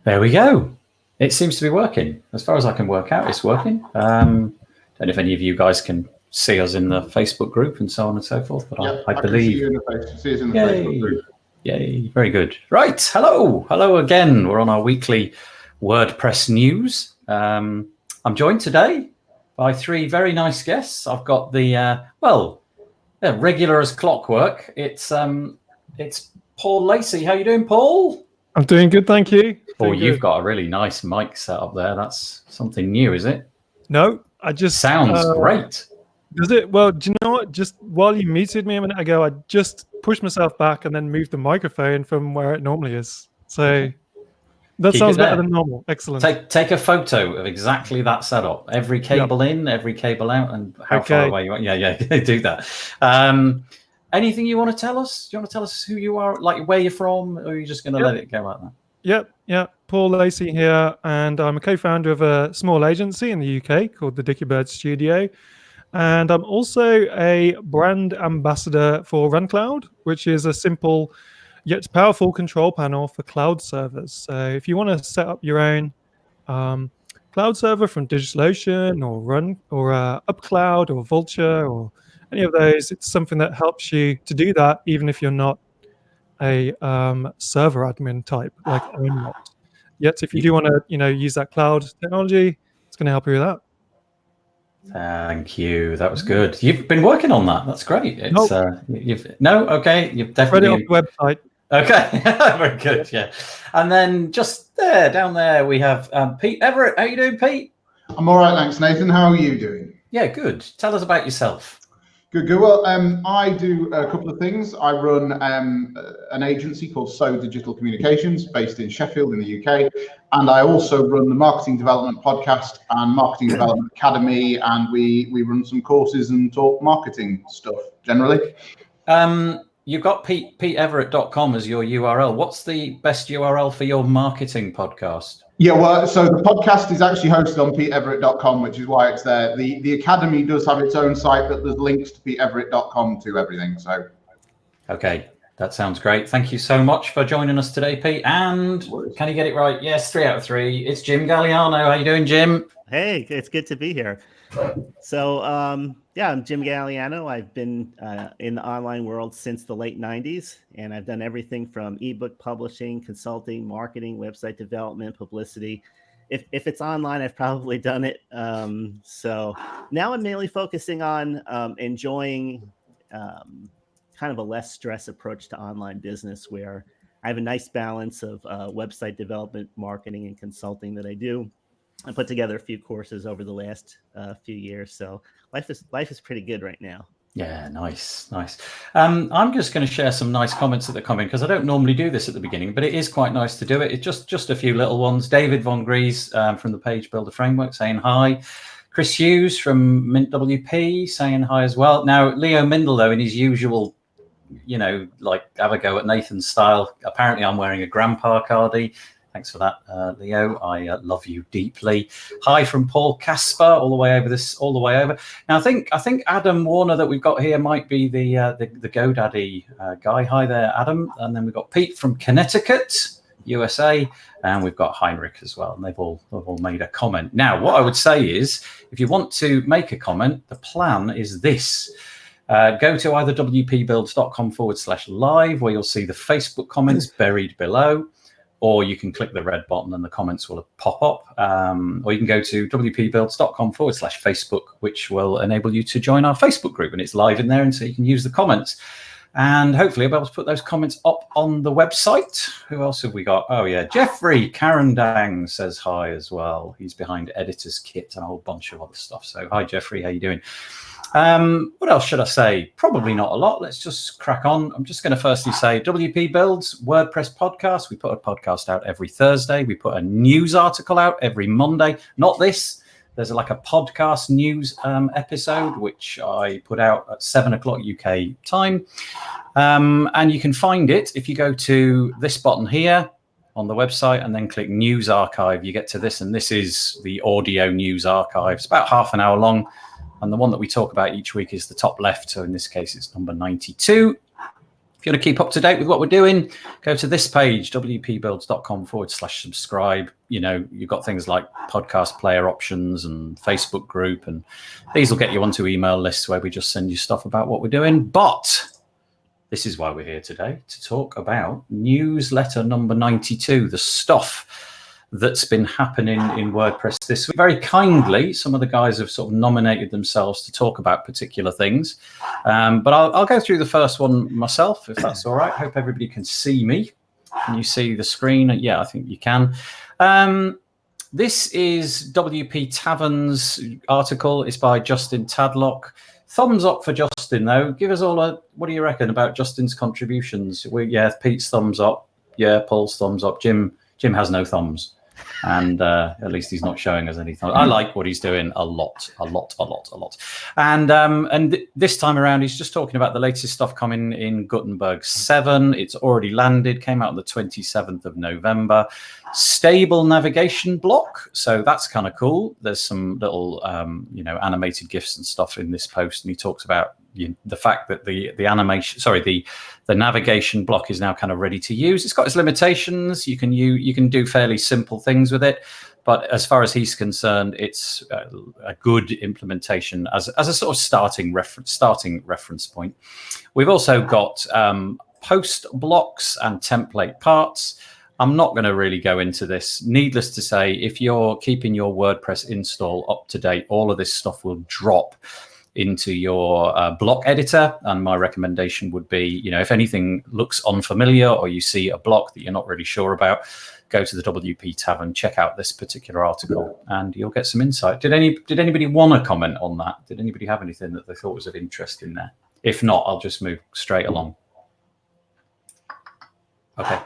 There we go. It seems to be working. As far as I can work out, it's working. Don't know if any of you guys can see us in the Facebook group and so on and so forth, but yep, I believe. See us in the Facebook group. Yay, very good. Right, hello again. We're on our weekly WordPress news. I'm joined today by three very nice guests. I've got the regular as clockwork. It's Paul Lacey. How you doing, Paul? I'm doing good, thank you. You've got a really nice mic set up there. That's something new, is it? No, I just sounds great. Does it? Well, do you know what? Just while you muted me a minute ago, I just pushed myself back and then moved the microphone from where it normally is. So that sounds better than normal. Excellent. Take a photo of exactly that setup. Every cable in, every cable out, and how far away you are. Yeah, do that. Anything you want to tell us? Do you want to tell us who you are, like where you're from, or are you just going to let it go like that? Yep. Paul Lacey here, and I'm a co-founder of a small agency in the UK called the Dicky Bird Studio. And I'm also a brand ambassador for RunCloud, which is a simple yet powerful control panel for cloud servers. So if you want to set up your own cloud server from DigitalOcean or UpCloud or Vultr or any of those, it's something that helps you to do that, even if you're not a server admin type like I'm not. Yet if you do want to use that cloud technology, it's going to help you with that. Thank you. That was good. You've been working on that. That's great. It's You've definitely read it off the website. Okay, very good. Yeah, and then just down there we have Pete Everitt. How you doing, Pete? I'm all right, thanks, Nathan. How are you doing? Yeah, good. Tell us about yourself. Good. Well, I do a couple of things. I run an agency called So Digital Communications based in Sheffield in the UK. And I also run the Marketing Development Podcast and Marketing Development Academy. And we run some courses and talk marketing stuff generally. You've got PeteEveritt.com as your URL. What's the best URL for your marketing podcast? Yeah, well, so the podcast is actually hosted on PeteEveritt.com, which is why it's there. The Academy does have its own site, but there's links to PeteEveritt.com to everything. So, okay, that sounds great. Thank you so much for joining us today, Pete. And can you get it right? Yes, 3 out of 3. It's Jim Galiano. How you doing, Jim? Hey, it's good to be here. So, I'm Jim Galiano. I've been in the online world since the late 90s, and I've done everything from ebook publishing, consulting, marketing, website development, publicity. If it's online, I've probably done it. So now I'm mainly focusing on enjoying kind of a less stress approach to online business, where I have a nice balance of website development, marketing, and consulting that I do. I put together a few courses over the last few years, so life is pretty good right now. Yeah, nice. I'm just going to share some nice comments that come in, because I don't normally do this at the beginning, but it is quite nice to do it. It's just a few little ones. David Von Gries from the Page Builder Framework saying hi. Chris Hughes from Mint WP saying hi as well. Now, Leo Mindel, though, in his usual, have a go at Nathan's style. Apparently, I'm wearing a grandpa cardie. Thanks for that, Leo. I love you deeply. Hi from Paul Casper, all the way over. Now, I think Adam Warner that we've got here might be the GoDaddy guy. Hi there, Adam. And then we've got Pete from Connecticut, USA, and we've got Heinrich as well. And they've all made a comment. Now, what I would say is, if you want to make a comment, the plan is this. Go to either wpbuilds.com/live, where you'll see the Facebook comments buried below. Or you can click the red button and the comments will pop up. Or you can go to wpbuilds.com/Facebook, which will enable you to join our Facebook group. And it's live in there, and so you can use the comments. And hopefully I'll be able to put those comments up on the website. Who else have we got? Oh, yeah. Jeffrey Karandang says hi as well. He's behind Editor's Kit and a whole bunch of other stuff. So hi, Jeffrey. How you doing? What else should I say? Probably not a lot. Let's just crack on. I'm just going to firstly say WP Builds WordPress podcast. We put a podcast out every Thursday. We put a news article out every Monday. Not this. There's like a podcast news episode, which I put out at 7 o'clock UK time. And you can find it if you go to this button here on the website and then click News Archive. You get to this, and this is the audio news archive. It's about half an hour long. And the one that we talk about each week is the top left. So in this case, it's number 92. If you want to keep up to date with what we're doing, go to this page, wpbuilds.com/subscribe. You know, you've got things like podcast player options and Facebook group, and these will get you onto email lists where we just send you stuff about what we're doing. But this is why we're here today, to talk about newsletter number 92, the stuff that's been happening in WordPress this week. Very kindly, some of the guys have sort of nominated themselves to talk about particular things. But I'll go through the first one myself, if that's all right. Hope everybody can see me. Can you see the screen? Yeah, I think you can. This is WP Taverns article. It's by Justin Tadlock. Thumbs up for Justin, though. Give us all a, what do you reckon about Justin's contributions? Yeah, Pete's thumbs up. Yeah, Paul's thumbs up. Jim has no thumbs. And at least he's not showing us any thumbs. I like what he's doing a lot. And this time around, he's just talking about the latest stuff coming in Gutenberg 7. It's already landed, came out on the 27th of November. Stable navigation block. So that's kind of cool. There's some little, animated GIFs and stuff in this post. And he talks about the fact that the navigation block is now kind of ready to use. It's got its limitations. You can do fairly simple things with it, but as far as he's concerned, it's a good implementation as a sort of starting reference point. We've also got post blocks and template parts. I'm not going to really go into this. Needless to say, if you're keeping your WordPress install up to date, all of this stuff will drop into your block editor. And my recommendation would be, if anything looks unfamiliar or you see a block that you're not really sure about, go to the WP Tavern, check out this particular article, and you'll get some insight. Did anybody want to comment on that? Did anybody have anything that they thought was of interest in there? If not, I'll just move straight along. Okay.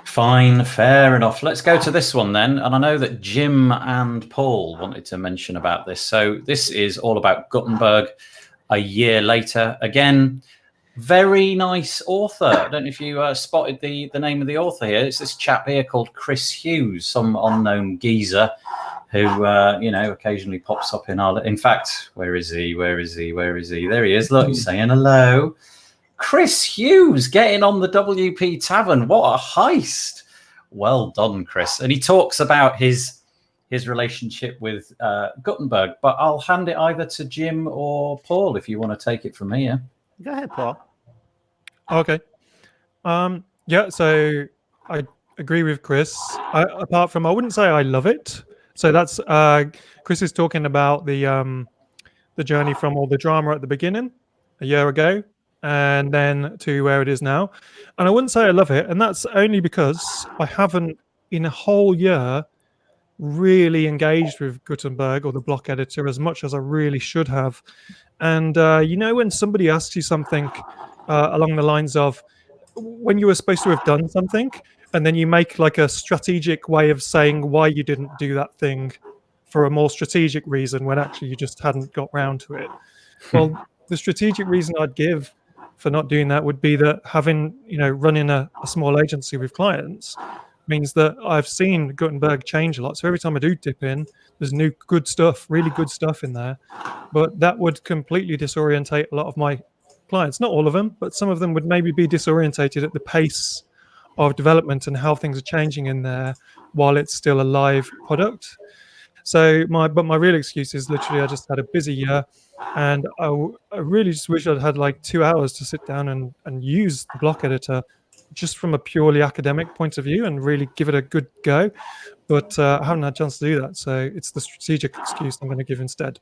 Fine, fair enough. Let's go to this one then. And I know that Jim and Paul wanted to mention about this. So this is all about Gutenberg a year later. Again, very nice author. I don't know if you spotted the name of the author here. It's this chap here called Chris Hughes, some unknown geezer who, occasionally pops up in our... In fact, where is he? There he is. Look, he's saying hello. Chris Hughes getting on the WP Tavern. What a heist. Well done, Chris. And he talks about his relationship with Guttenberg, but I'll hand it either to Jim or Paul if you want to take it from here. Go ahead, Paul. Okay. So I agree with Chris. Apart from, I wouldn't say I love it. So that's Chris is talking about the journey from all the drama at the beginning a year ago, and then to where it is now. And I wouldn't say I love it, and that's only because I haven't in a whole year really engaged with Gutenberg or the block editor as much as I really should have. And when somebody asks you something along the lines of when you were supposed to have done something, and then you make like a strategic way of saying why you didn't do that thing for a more strategic reason when actually you just hadn't got round to it. Well, the strategic reason I'd give for not doing that would be that running a small agency with clients means that I've seen Gutenberg change a lot. So every time I do dip in, there's new good stuff, really good stuff in there. But that would completely disorientate a lot of my clients. Not all of them, but some of them would maybe be disorientated at the pace of development and how things are changing in there while it's still a live product. So my real excuse is literally I just had a busy year, and I really just wish I'd had like 2 hours to sit down and use the block editor just from a purely academic point of view and really give it a good go. But I haven't had a chance to do that. So it's the strategic excuse I'm going to give instead.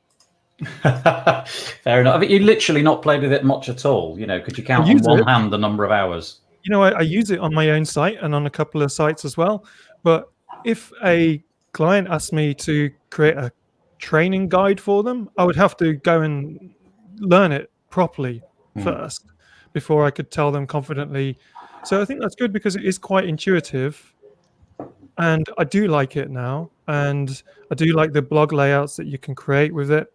Fair enough. I mean, you literally not played with it much at all. Could you count on one hand the number of hours? I use it on my own site and on a couple of sites as well. But if a client asked me to create a training guide for them, I would have to go and learn it properly first before I could tell them confidently. So I think that's good because it is quite intuitive, and I do like it now, and I do like the blog layouts that you can create with it.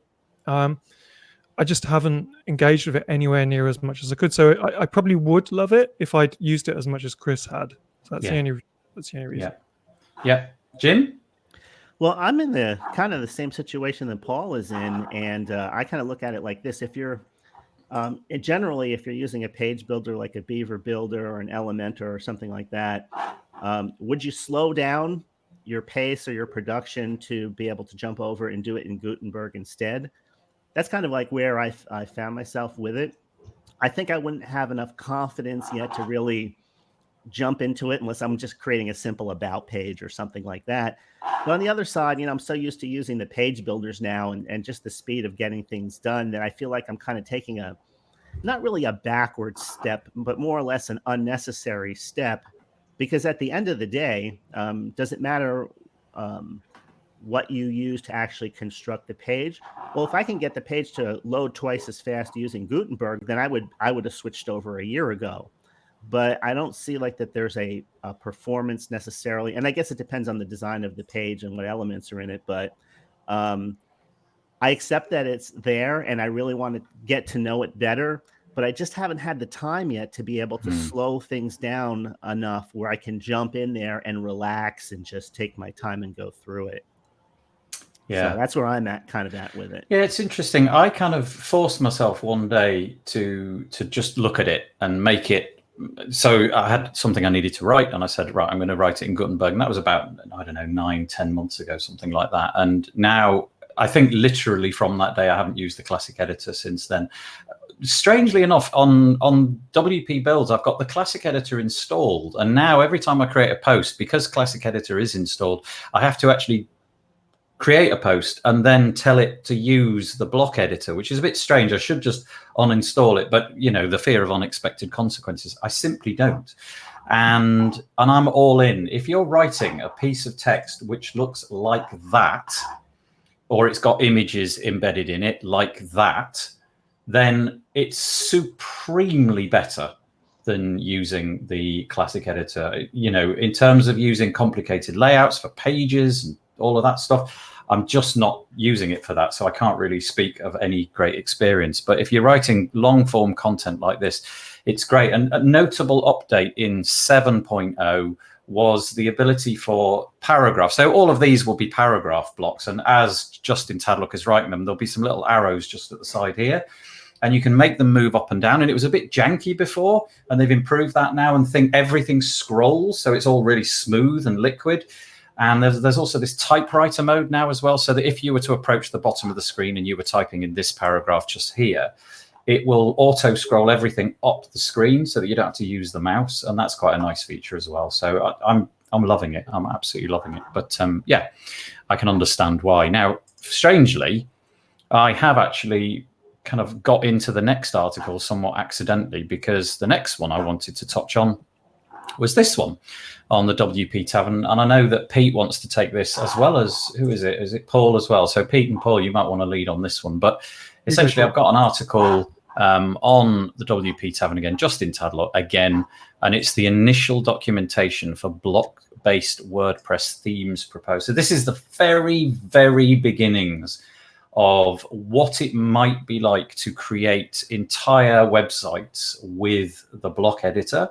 I just haven't engaged with it anywhere near as much as I could. So I probably would love it if I'd used it as much as Chris had. So that's the only reason. Yeah. Jim? Well, I'm in the kind of the same situation that Paul is in, and I kind of look at it like this: if you're generally, if you're using a page builder like a Beaver Builder or an Elementor or something like that, would you slow down your pace or your production to be able to jump over and do it in Gutenberg instead? That's kind of like where I found myself with it. I think I wouldn't have enough confidence yet to really jump into it unless I'm just creating a simple about page or something like that. But on the other side, I'm so used to using the page builders now and just the speed of getting things done that I feel like I'm kind of taking not really a backward step, but more or less an unnecessary step, because at the end of the day, does it matter what you use to actually construct the page? Well, if I can get the page to load twice as fast using Gutenberg, then I would have switched over a year ago. But I don't see like that there's a performance necessarily, and I guess it depends on the design of the page and what elements are in it. But I accept that it's there, and I really want to get to know it better. But I just haven't had the time yet to be able to slow things down enough where I can jump in there and relax and just take my time and go through it. Yeah, so that's where I'm kind of at with it. Yeah, it's interesting. I kind of forced myself one day to just look at it and make it. So I had something I needed to write, and I said, right, I'm going to write it in Gutenberg. And that was about, I don't know, 9-10 months ago, something like that. And now I think literally from that day, I haven't used the classic editor since then. Strangely enough, on WP Builds, I've got the classic editor installed. And now every time I create a post, because classic editor is installed, I have to actually create a post and then tell it to use the block editor, which is a bit strange. I should just uninstall it, but the fear of unexpected consequences, I simply don't. And I'm all in. If you're writing a piece of text which looks like that, or it's got images embedded in it like that, then it's supremely better than using the classic editor. In terms of using complicated layouts for pages and all of that stuff, I'm just not using it for that. So I can't really speak of any great experience. But if you're writing long form content like this, it's great. And a notable update in 7.0 was the ability for paragraphs. So all of these will be paragraph blocks. And as Justin Tadlock is writing them, there'll be some little arrows just at the side here. And you can make them move up and down. And it was a bit janky before, and they've improved that now and everything scrolls. So it's all really smooth and liquid. And there's also this typewriter mode now as well, so that if you were to approach the bottom of the screen and you were typing in this paragraph just here, it will auto scroll everything up the screen so that you don't have to use the mouse. And that's quite a nice feature as well. So I'm loving it. I'm absolutely loving it. But yeah, I can understand why. Now, strangely, I have actually kind of got into the next article somewhat accidentally, because the next one I wanted to touch on was this one on the WP Tavern. And I know that Pete wants to take this, as well as, who is it? Is it Paul as well? So Pete and Paul, you might want to lead on this one. But essentially, I've got an article on the WP Tavern again, Justin Tadlock again, and it's the initial documentation for block-based WordPress themes proposed. So this is the very, very beginnings of what it might be like to create entire websites with the block editor.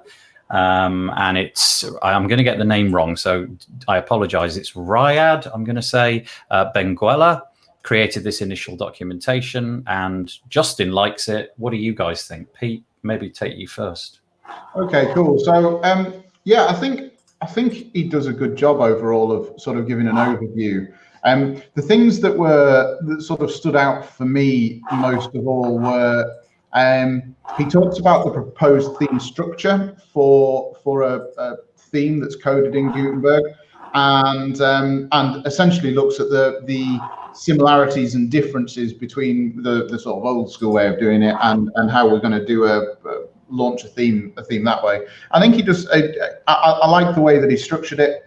And I'm going to get the name wrong, so I apologize. It's Ryad, I'm going to say, Benguela created this initial documentation, and Justin likes it. What do you guys think? Pete, maybe take you first. Okay, cool. So yeah, I think he does a good job overall of sort of giving an overview. The things that sort of stood out for me most of all were he talks about the proposed theme structure for a theme that's coded in Gutenberg, and essentially looks at the similarities and differences between the sort of old school way of doing it and how we're going to do launch a theme that way. I think he just I like the way that he structured it.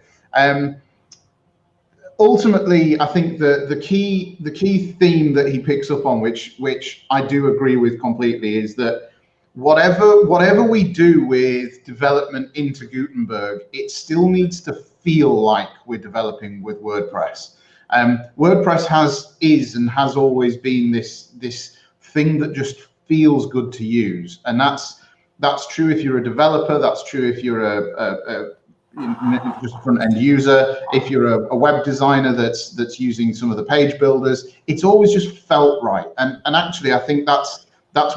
Ultimately, I think the key theme that he picks up on, which I do agree with completely, is that whatever we do with development into Gutenberg, it still needs to feel like we're developing with WordPress. WordPress is and has always been this thing that just feels good to use, and that's true if you're a developer. That's true if you're just a front end user, if you're a web designer that's using some of the page builders, it's always just felt right. And actually, I think that's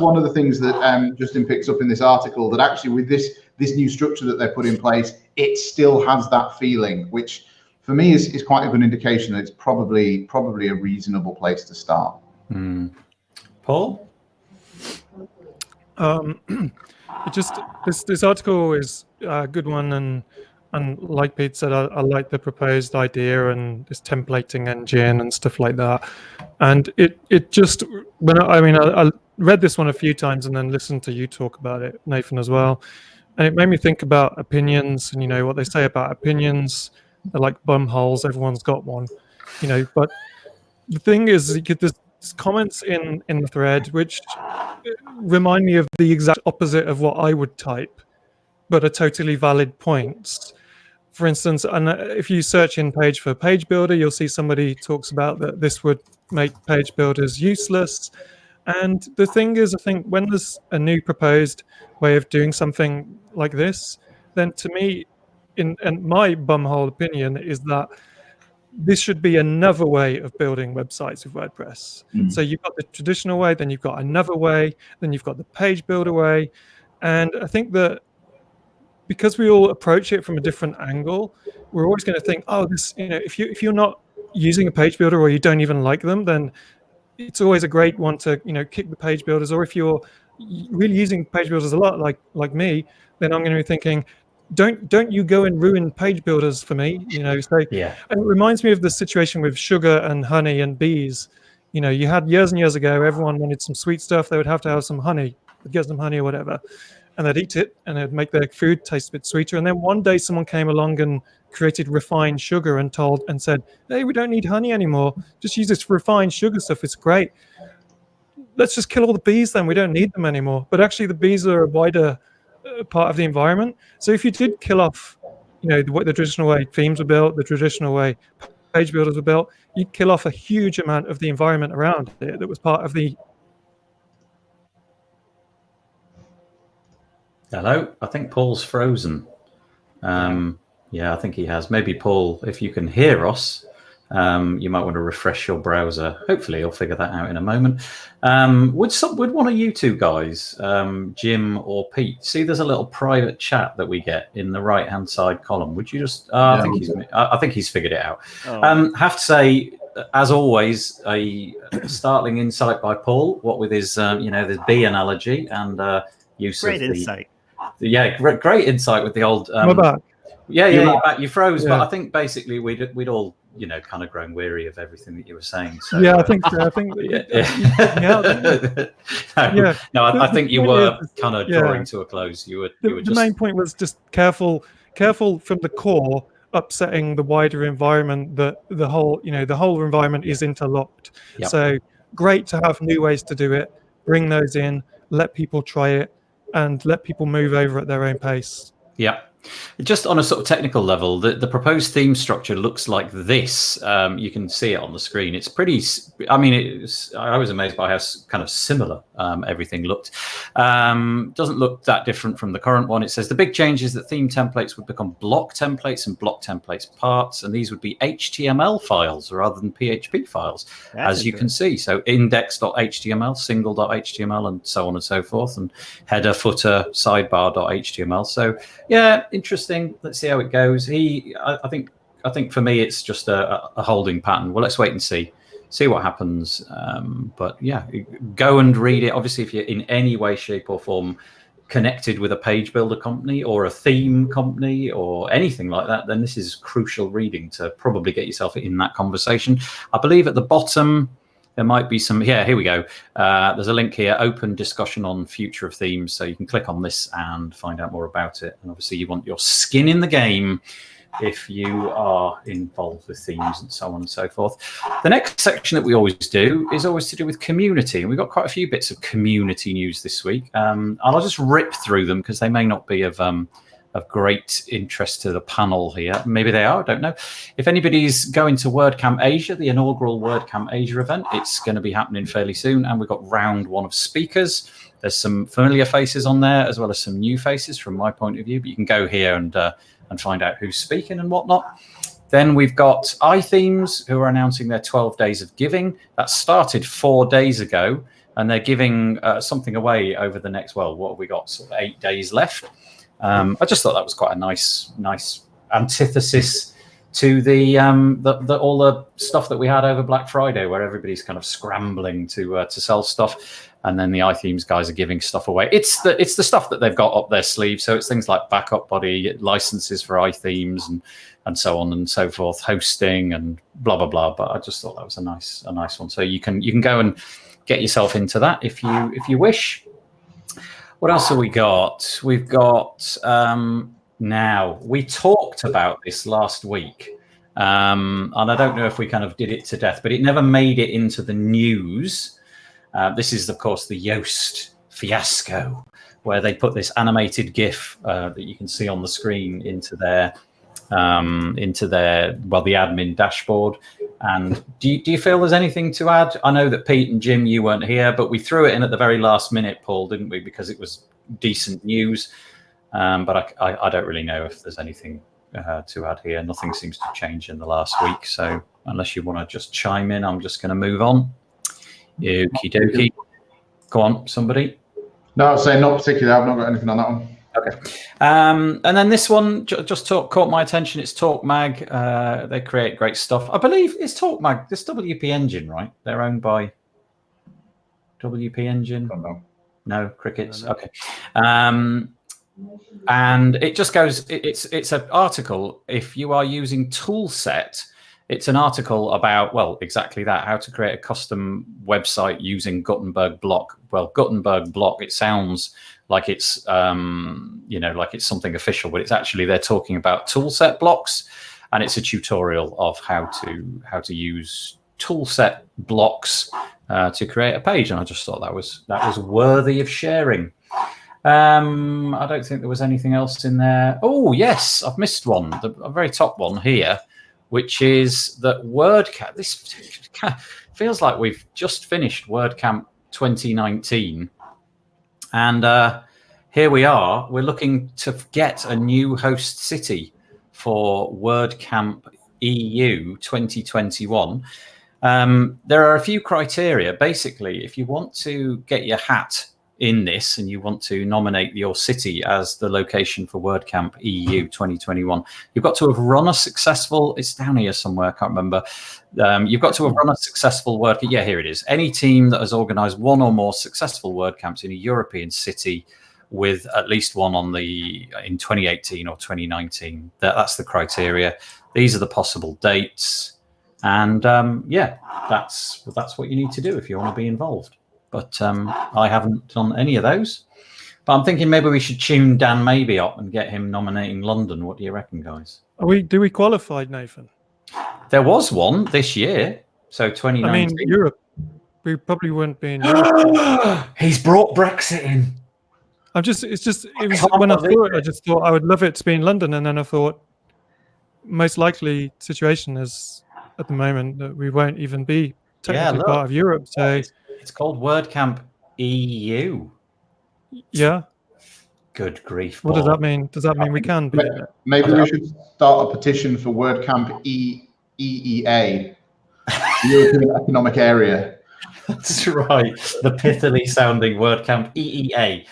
one of the things that Justin picks up in this article, that actually with this new structure that they put in place, it still has that feeling, which for me is quite a good indication that it's probably a reasonable place to start. Paul? This article is a good one, and like Pete said, I like the proposed idea and this templating engine and stuff like that. And it just, I read this one a few times and then listened to you talk about it, Nathan, as well, and it made me think about opinions, and what they say about opinions. They're like bum holes. Everyone's got one, But the thing is, you get this comments in the thread which remind me of the exact opposite of what I would type, but are totally valid points. For instance, and if you search in page for page builder, you'll see somebody talks about that this would make page builders useless. And the thing is, I think when there's a new proposed way of doing something like this, then to me, in my bumhole opinion, is that this should be another way of building websites with WordPress. So you've got the traditional way, then you've got another way, then you've got the page builder way. And I think that because we all approach it from a different angle, we're always going to think, oh, this, if you're not using a page builder or you don't even like them, then it's always a great one to, kick the page builders. Or if you're really using page builders a lot, like me, then I'm going to be thinking, don't you go and ruin page builders for me, So Yeah. And it reminds me of the situation with sugar and honey and bees. You had years and years ago, everyone wanted some sweet stuff. They would have to have some honey, get some honey or whatever, and they'd eat it and it'd make their food taste a bit sweeter. And then one day someone came along and created refined sugar and said, hey, we don't need honey anymore. Just use this refined sugar stuff. It's great. Let's just kill all the bees then. We don't need them anymore. But actually the bees are a wider part of the environment. So if you did kill off, the traditional way themes were built, the traditional way page builders were built, you'd kill off a huge amount of the environment around it that was part of the... Hello, I think Paul's frozen. Yeah, I think he has. Maybe Paul, if you can hear us, you might want to refresh your browser. Hopefully you'll figure that out in a moment. Would one of you two guys, Jim or Pete, see there's a little private chat that we get in the right hand side column? Would you just I think he's figured it out. Have to say, as always, a startling insight by Paul, what with his the bee analogy and use great of the insight. Yeah, great insight with the old We're back. Yeah, you're back. You froze, Yeah. but I think basically we'd all kind of grown weary of everything that you were saying. So, Yeah, I think I think I think you were kind of drawing yeah. to a close. You were The just main point was just careful from the core, upsetting the wider environment. That the whole environment is interlocked. Yep. So great to have new ways to do it. Bring those in. Let people try it, and let people move over at their own pace. Yeah. Just on a sort of technical level, the proposed theme structure looks like this. You can see it on the screen. It's pretty. I was amazed by how kind of similar everything looked. Doesn't look that different from the current one. It says the big change is that theme templates would become block templates and block templates parts, and these would be HTML files rather than PHP files, as you can see. So index.html, single.html, and so on and so forth, and header, footer, sidebar.html. So yeah. Interesting. Let's see how it goes. I think for me it's just a holding pattern. Well, let's wait and see what happens. But yeah, go and read it. Obviously, if you're in any way, shape, or form connected with a page builder company or a theme company or anything like that, then this is crucial reading to probably get yourself in that conversation. I believe at the bottom there might be some. Yeah, here we go. There's a link here, open discussion on future of themes. So you can click on this and find out more about it. And obviously you want your skin in the game if you are involved with themes and so on and so forth. The next section that we always do is always to do with community. And we've got quite a few bits of community news this week. And I'll just rip through them because they may not be of great interest to the panel here. Maybe they are, I don't know. If anybody's going to WordCamp Asia, the inaugural WordCamp Asia event, it's going to be happening fairly soon. And we've got round one of speakers. There's some familiar faces on there, as well as some new faces from my point of view. But you can go here and and find out who's speaking and whatnot. Then we've got iThemes, who are announcing their 12 days of giving. That started 4 days ago, and they're giving something away over the next, well, what have we got? Sort of 8 days left. I just thought that was quite a nice antithesis to the all the stuff that we had over Black Friday, where everybody's kind of scrambling to sell stuff, and then the iThemes guys are giving stuff away. It's the stuff that they've got up their sleeve. So it's things like backup body licenses for iThemes and so on and so forth, hosting and blah blah blah. But I just thought that was a nice one. So you can go and get yourself into that if you wish. What else have we got? We've got now, we talked about this last week, and I don't know if we kind of did it to death, but it never made it into the news. This is, of course, the Yoast fiasco, where they put this animated GIF that you can see on the screen into their the admin dashboard. And do you feel there's anything to add? I know that Pete and Jim, you weren't here, but we threw it in at the very last minute, Paul, didn't we? Because it was decent news. But I don't really know if there's anything to add here. Nothing seems to change in the last week. So unless you want to just chime in, I'm just going to move on. Okie dokie. Go on, somebody. No, I was saying not particularly. I've not got anything on that one. Okay. And then this one just caught my attention. It's TalkMag. They create great stuff. I believe it's TalkMag. This WP Engine, right? They're owned by WP Engine. I don't know. No, Crickets. Okay. And it just goes, it's an article. If you are using Toolset, it's an article about, well, exactly that, how to create a custom website using Gutenberg block. Well, Gutenberg block, it sounds like it's, like it's something official, but it's actually, they're talking about Toolset blocks, and it's a tutorial of how to use Toolset blocks to create a page. And I just thought that was worthy of sharing. I don't think there was anything else in there. Oh, yes, I've missed one, the very top one here, which is that WordCamp. This feels like we've just finished WordCamp 2019. And here we are. We're looking to get a new host city for WordCamp EU 2021. There are a few criteria. Basically, if you want to get your hat in this and you want to nominate your city as the location for WordCamp EU 2021, you've got to have run a successful, it's down here somewhere, I can't remember. You've got to have run a successful WordCamp. Yeah, here it is. Any team that has organized one or more successful WordCamps in a European city with at least one in 2018 or 2019. That's the criteria. These are the possible dates. And that's what you need to do if you want to be involved. But I haven't done any of those. But I'm thinking maybe we should tune Dan Maybe up and get him nominating London. What do you reckon, guys? Do we qualify, Nathan? There was one this year, so 2019. I mean, Europe. We probably wouldn't be in Europe. He's brought Brexit in. When I saw it, I just thought I would love it to be in London, and then I thought most likely situation is at the moment that we won't even be technically part of Europe. So it's called WordCamp EU. Yeah. Good grief. What does that mean? Does that mean we can be in it? Maybe we should start a petition for WordCamp EEA, European Economic Area. That's right. The pithily sounding WordCamp EEA,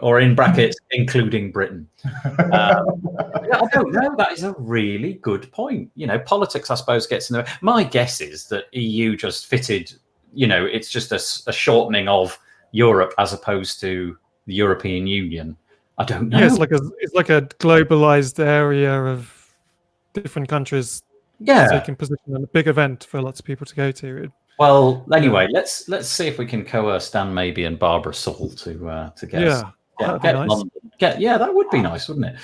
or in brackets, including Britain. I don't know. That is a really good point. Politics, I suppose, gets in the way. My guess is that EU just fitted, it's just a shortening of Europe as opposed to the European Union. I don't know. Yeah, it's like a globalized area of different countries. Yeah, taking position in a big event for lots of people to go to. Well, anyway, let's see if we can coerce Dan Maybe and Barbara Saul to get nice. London. That would be nice, wouldn't it?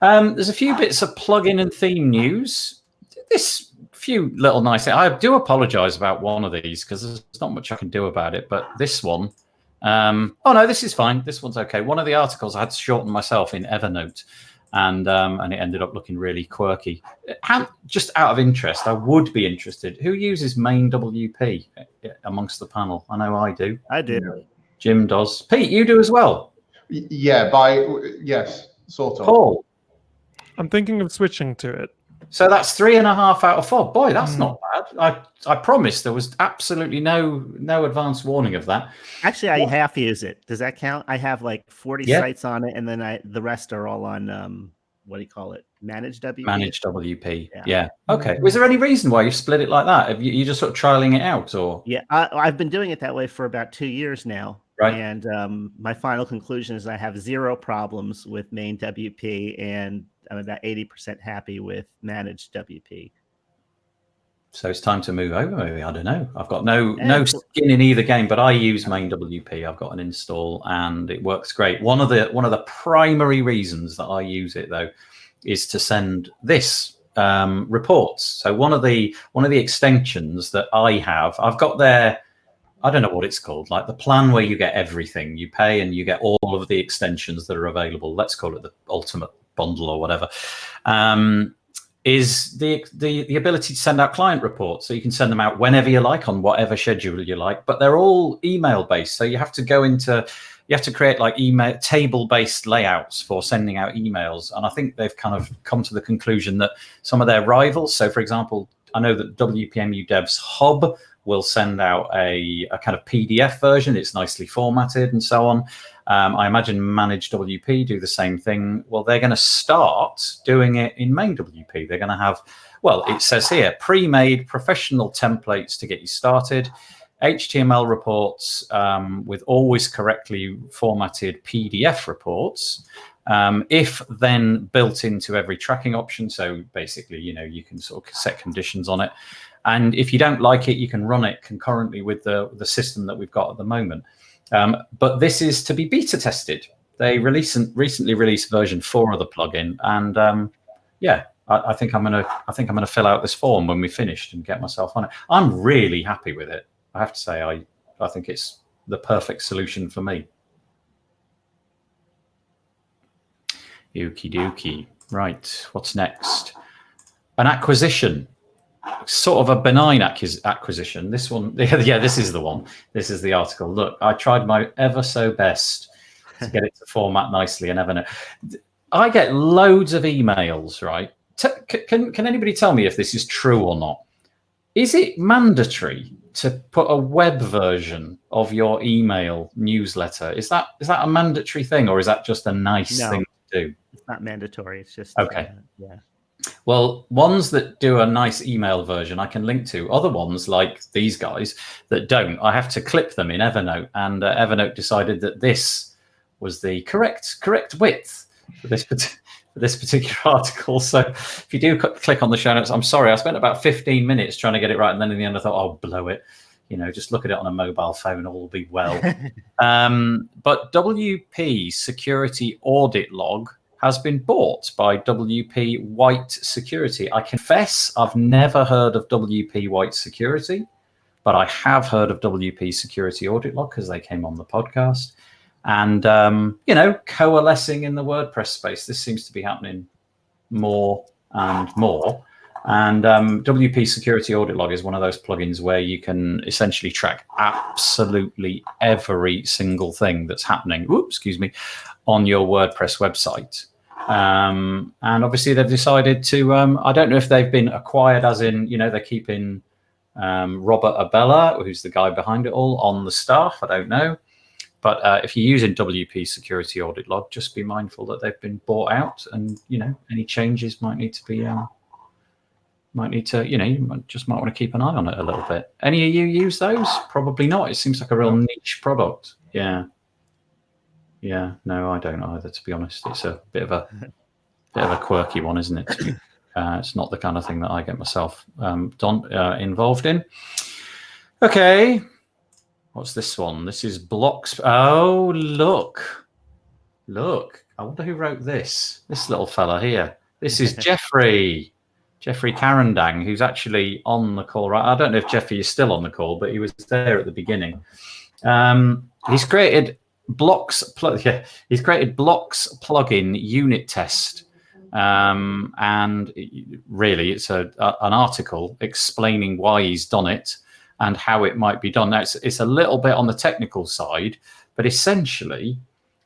There's a few bits of plugin and theme news. This few little nice things. I do apologize about one of these because there's not much I can do about it, but this one. Oh no, this is fine. This one's okay. One of the articles I had to shorten myself in Evernote, and it ended up looking really quirky. Just out of interest, I would be interested. Who uses main WP amongst the panel? I know I do. I do. Jim does. Pete, you do as well. Yeah, yes, sort of. Paul. I'm thinking of switching to it. So that's 3.5 out of 4. Boy, that's not bad. I promised there was absolutely no advance warning of that. Actually, I half use it. Does that count? I have like 40 sites on it, and then the rest are all on what do you call it? Managed WP. Managed WP. Yeah. Okay. Was there any reason why you split it like that? Have you just sort of trialing it out, or? Yeah, I've been doing it that way for about 2 years now. Right. And my final conclusion is I have 0 problems with main WP, and I'm about 80% happy with managed WP. So it's time to move over. Maybe, I don't know. I've got no skin in either game, but I use main WP. I've got an install, and it works great. One of the primary reasons that I use it though is to send this reports. So one of the extensions that I have, I've got there. I don't know what it's called, like the plan where you get everything. You pay and you get all of the extensions that are available. Let's call it the ultimate bundle or whatever. Is the ability to send out client reports. So you can send them out whenever you like on whatever schedule you like, but they're all email based. So you have to create like email table based layouts for sending out emails. And I think they've kind of come to the conclusion that some of their rivals, so for example, I know that WPMU Devs Hub will send out a kind of PDF version. It's nicely formatted and so on. I imagine Managed WP do the same thing. Well, they're going to start doing it in main WP. They're going to have, well, it says here, pre-made professional templates to get you started, HTML reports with always correctly formatted PDF reports, if then built into every tracking option. So basically, you can sort of set conditions on it. And if you don't like it, you can run it concurrently with the system that we've got at the moment. But this is to be beta tested. They recently released version 4 of the plugin, and I think I'm gonna fill out this form when we finished and get myself on it. I'm really happy with it. I have to say, I think it's the perfect solution for me. Okie dokie. Right, what's next? An acquisition. Sort of a benign acquisition. This one, yeah, this is the one. This is the article. Look, I tried my ever so best to get it to format nicely, and Evernote. I get loads of emails, right? Can anybody tell me if this is true or not? Is it mandatory to put a web version of your email newsletter? Is that a mandatory thing, or is that just a nice thing to do? It's not mandatory. It's just okay. Yeah. Well, ones that do a nice email version I can link to. Other ones, like these guys, that don't, I have to clip them in Evernote. And Evernote decided that this was the correct width for this particular article. So if you do click on the show notes, I'm sorry, I spent about 15 minutes trying to get it right. And then in the end, I thought, I'll blow it. Just look at it on a mobile phone, all will be well. But WP Security Audit Log has been bought by WP White Security. I confess I've never heard of WP White Security, but I have heard of WP Security Audit Log because they came on the podcast. And, coalescing in the WordPress space, this seems to be happening more and more. And WP Security Audit Log is one of those plugins where you can essentially track absolutely every single thing that's happening, on your WordPress website. And obviously they've decided to, I don't know if they've been acquired as in, they're keeping Robert Abella, who's the guy behind it all, on the staff. I don't know. But if you're using WP Security Audit Log, just be mindful that they've been bought out, and, any changes might need to be, you might want to keep an eye on it a little bit. Any of you use those? Probably not. It seems like a real niche product. Yeah. Yeah, no, I don't either, to be honest. It's a bit of a quirky one, isn't it? It's not the kind of thing that I get myself involved in. Okay, what's this one? This is blocks. Oh, look. I wonder who wrote this. This little fella here. This is Jeffrey Carandang, who's actually on the call. Right? I don't know if Jeffrey is still on the call, but he was there at the beginning. He's created Blocks plugin unit test, and really it's an article explaining why he's done it and how it might be done. Now it's a little bit on the technical side, but essentially,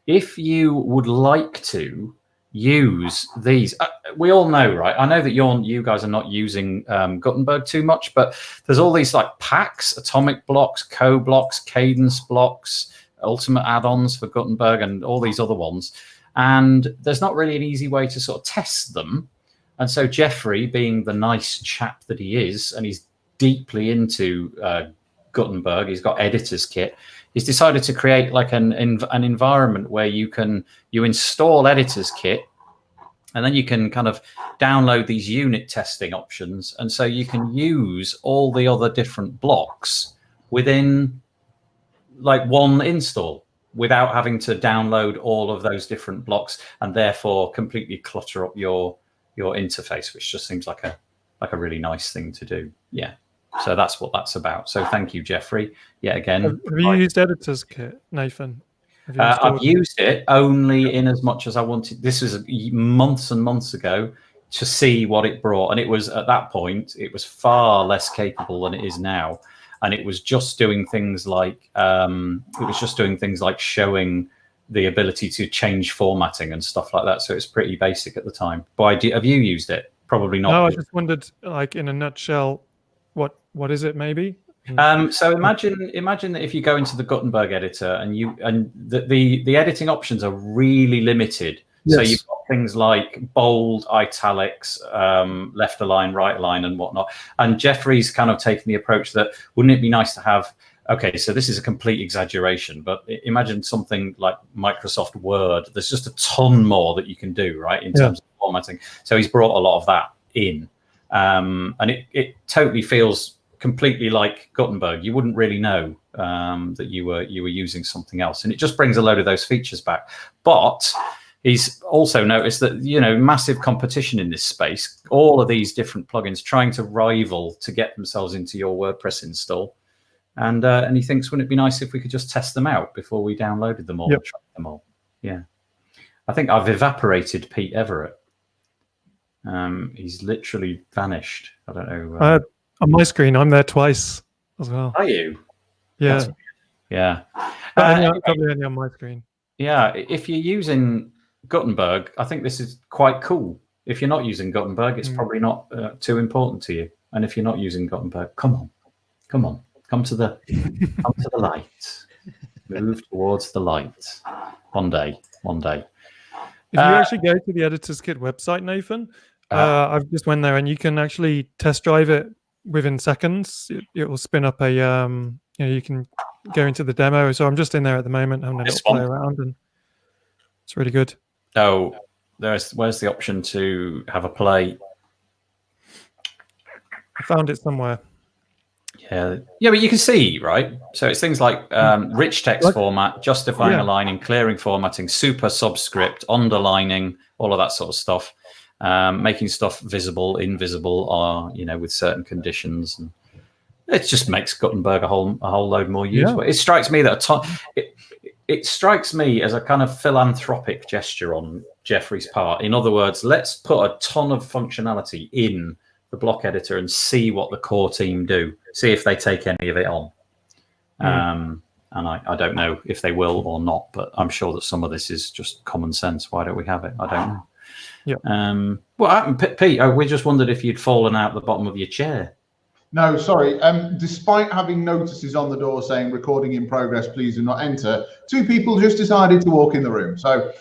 if you would like to use these. We all know, right? I know that you guys are not using Gutenberg too much, but there's all these like packs, atomic blocks, co-blocks, cadence blocks, ultimate add-ons for Gutenberg, and all these other ones. And there's not really an easy way to sort of test them. And so Jeffrey, being the nice chap that he is, and he's deeply into Gutenberg, he's got editor's kit. He's decided to create like an environment where you install editor's kit, and then you can kind of download these unit testing options, and so you can use all the other different blocks within like one install without having to download all of those different blocks and therefore completely clutter up your interface, which just seems like a really nice thing to do. Yeah. So that's what that's about. So thank you, Jeffrey. Yeah, again. Have you used Editor's Kit, Nathan? I've used it only in as much as I wanted. This was months and months ago to see what it brought. And it was at that point, it was far less capable than it is now. And it was just doing things like showing the ability to change formatting and stuff like that. So it's pretty basic at the time. But have you used it? Probably not. No, I just wondered, like in a nutshell, what is it maybe? So imagine that if you go into the Gutenberg editor and the editing options are really limited. Yes. So you've got things like bold, italics, left align, right align, and whatnot. And Jeffrey's kind of taken the approach that wouldn't it be nice to have? Okay, so this is a complete exaggeration, but imagine something like Microsoft Word. There's just a ton more that you can do, right, in terms of formatting. So he's brought a lot of that in, and it totally feels completely like Gutenberg. You wouldn't really know that you were using something else, and it just brings a load of those features back. But he's also noticed that massive competition in this space. All of these different plugins trying to rival to get themselves into your WordPress install, and he thinks, wouldn't it be nice if we could just test them out before we downloaded them all and tried them all? Yeah, I think I've evaporated Pete Everitt. He's literally vanished. I don't know. On my screen, I'm there twice as well. Are you? Yeah. Yeah. Probably only on my screen. Yeah. If you're using Gutenberg, I think this is quite cool. If you're not using Gutenberg, it's probably not too important to you. And if you're not using Gutenberg, come on, come to the light. Move towards the light. One day. If you actually go to the Editor's Kit website, Nathan, I've just went there, and you can actually test drive it within seconds. It will spin up a you can go into the demo. So I'm just in there at the moment having a little play around, and it's really good. Oh, where's the option to have a play? I found it somewhere. Yeah, but you can see, right? So it's things like rich text format, justifying aligning, clearing formatting, super subscript, underlining, all of that sort of stuff. Making stuff visible, invisible, or with certain conditions, and it just makes Gutenberg a whole load more useful. Yeah. It strikes me that it strikes me as a kind of philanthropic gesture on Jeffrey's part. In other words, let's put a ton of functionality in the block editor and see what the core team do. See if they take any of it on. And I don't know if they will or not, but I'm sure that some of this is just common sense. Why don't we have it? I don't know. Yeah. What happened, Pete? We just wondered if you'd fallen out the bottom of your chair. No, sorry. Despite having notices on the door saying "recording in progress, please do not enter," two people just decided to walk in the room. So,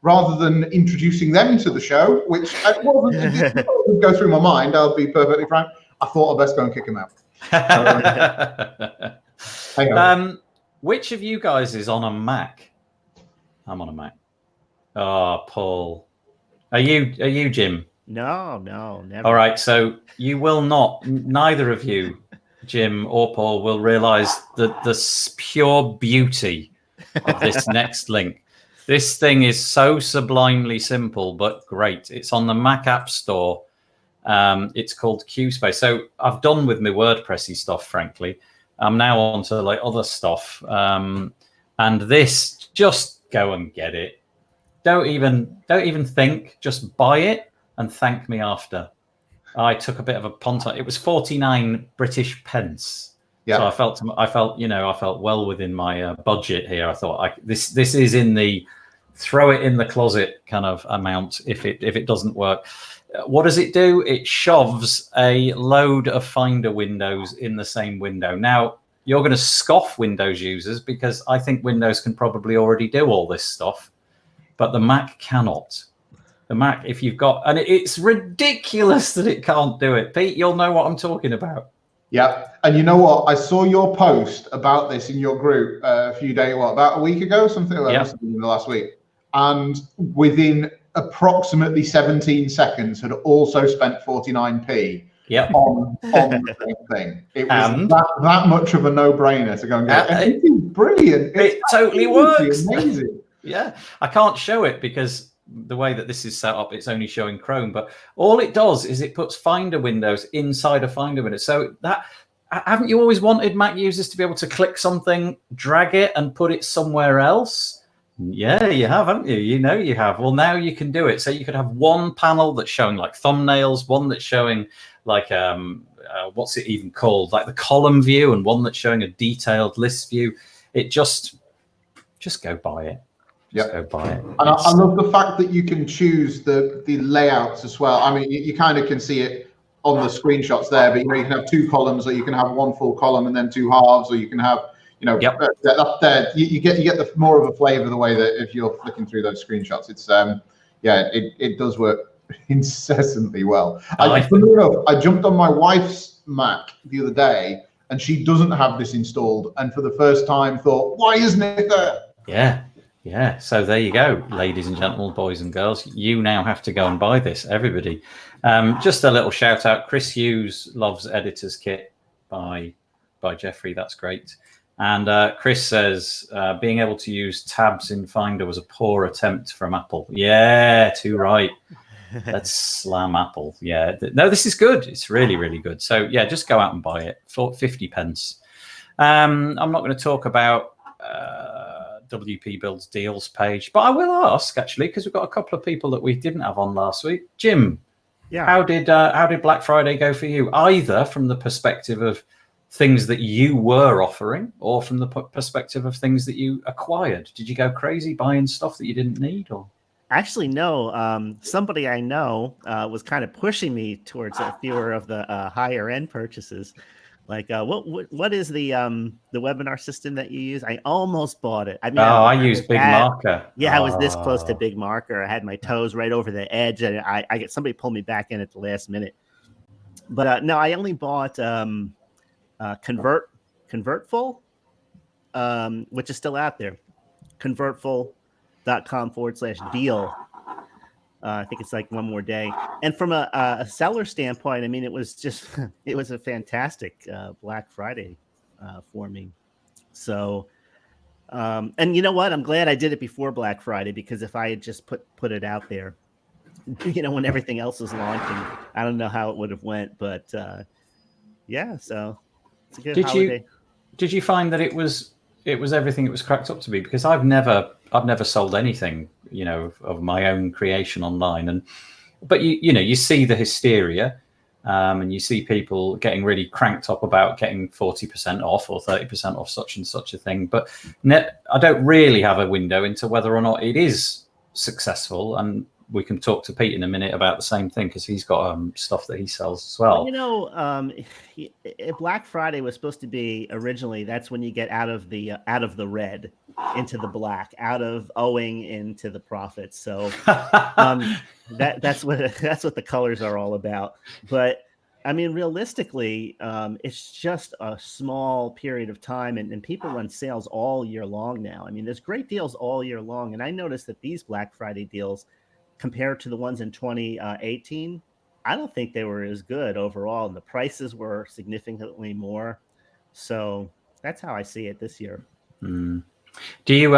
rather than introducing them to the show, which didn't go through my mind, I'll be perfectly frank, I thought I'd best go and kick them out. Hang on. Which of you guys is on a Mac? I'm on a Mac. Oh, Paul. Are you Jim? No, never. All right, so you will not, neither of you, Jim or Paul, will realize the pure beauty of this next link. This thing is so sublimely simple, but great. It's on the Mac App Store. It's called QueueSpace. So I've done with my WordPressy stuff, frankly. I'm now on to like other stuff. And this, just go and get it. Don't even think, just buy it and thank me after. I took a bit of a punt on it. It was 49 British pence. Yeah. So I felt well within my budget here. I thought this is in the throw it in the closet kind of amount if it doesn't work. What does it do? It shoves a load of Finder windows in the same window. Now, you're going to scoff Windows users because I think Windows can probably already do all this stuff, but the Mac cannot. The Mac, if you've got, and it's ridiculous that it can't do it. Pete, you'll know what I'm talking about. Yeah, and you know what? I saw your post about this in your group a few days, about a week ago, something like that, in the last week. And within approximately 17 seconds, had also spent 49p on the same thing. It was that much of a no-brainer to go and get it. It's brilliant. It totally works. Amazing. Yeah, I can't show it because the way that this is set up, it's only showing Chrome, but all it does is it puts Finder windows inside a Finder window. So that, haven't you always wanted Mac users to be able to click something, drag it, and put it somewhere else? Yeah, you have, haven't you? You know you have. Well, now you can do it. So you could have one panel that's showing like thumbnails, one that's showing like what's it even called, like the column view, and one that's showing a detailed list view. It just go buy it. Just go buy it. And I love the fact that you can choose the layouts as well. I mean, you kind of can see it on the screenshots there, but you can have two columns, or you can have one full column and then two halves, or you can have, you get the more of a flavor the way that if you're flicking through those screenshots. It's it does work incessantly well. I jumped on my wife's Mac the other day, and she doesn't have this installed, and for the first time thought, why isn't it there? Yeah, so there you go, ladies and gentlemen, boys and girls. You now have to go and buy this, everybody. Just a little shout out. Chris Hughes loves Editor's Kit by Jeffrey. That's great. And Chris says, being able to use tabs in Finder was a poor attempt from Apple. Yeah, too right. Let's slam Apple. Yeah, no, this is good. It's really, really good. So yeah, just go out and buy it for 50 pence. I'm not going to talk about WP Build's deals page, but I will ask actually, because we've got a couple of people that we didn't have on last week. Jim, how did Black Friday go for you? Either from the perspective of things that you were offering, or from the perspective of things that you acquired. Did you go crazy buying stuff that you didn't need, or? Actually, no. Somebody I know was kind of pushing me towards fewer of the higher end purchases. Like, what is the webinar system that you use? I almost bought it. I mean, I use Big Marker. Yeah, I was this close to Big Marker. I had my toes right over the edge, and I get somebody pulled me back in at the last minute. But no, I only bought Convertful, which is still out there. Convertful.com/deal. I think it's like one more day. And from a seller standpoint, I mean, it was a fantastic Black Friday for me. So, and you know what? I'm glad I did it before Black Friday, because if I had just put it out there, when everything else was launching, I don't know how it would have went. But yeah, so it's a good holiday. Did you find that it was everything it was cracked up to be? Because I've never sold anything, of my own creation online, but you see the hysteria, and you see people getting really cranked up about getting 40% off or 30% off such and such a thing. But I don't really have a window into whether or not it is successful, and we can talk to Pete in a minute about the same thing, because he's got stuff that he sells as well. Black Friday was supposed to be originally, that's when you get out of the red into the black, out of owing into the profits. So that's what the colors are all about. But I mean, realistically, it's just a small period of time, and people run sales all year long now. I mean, there's great deals all year long, and I noticed that these Black Friday deals, compared to the ones in 2018, I don't think they were as good overall, and the prices were significantly more. So that's how I see it this year. Do you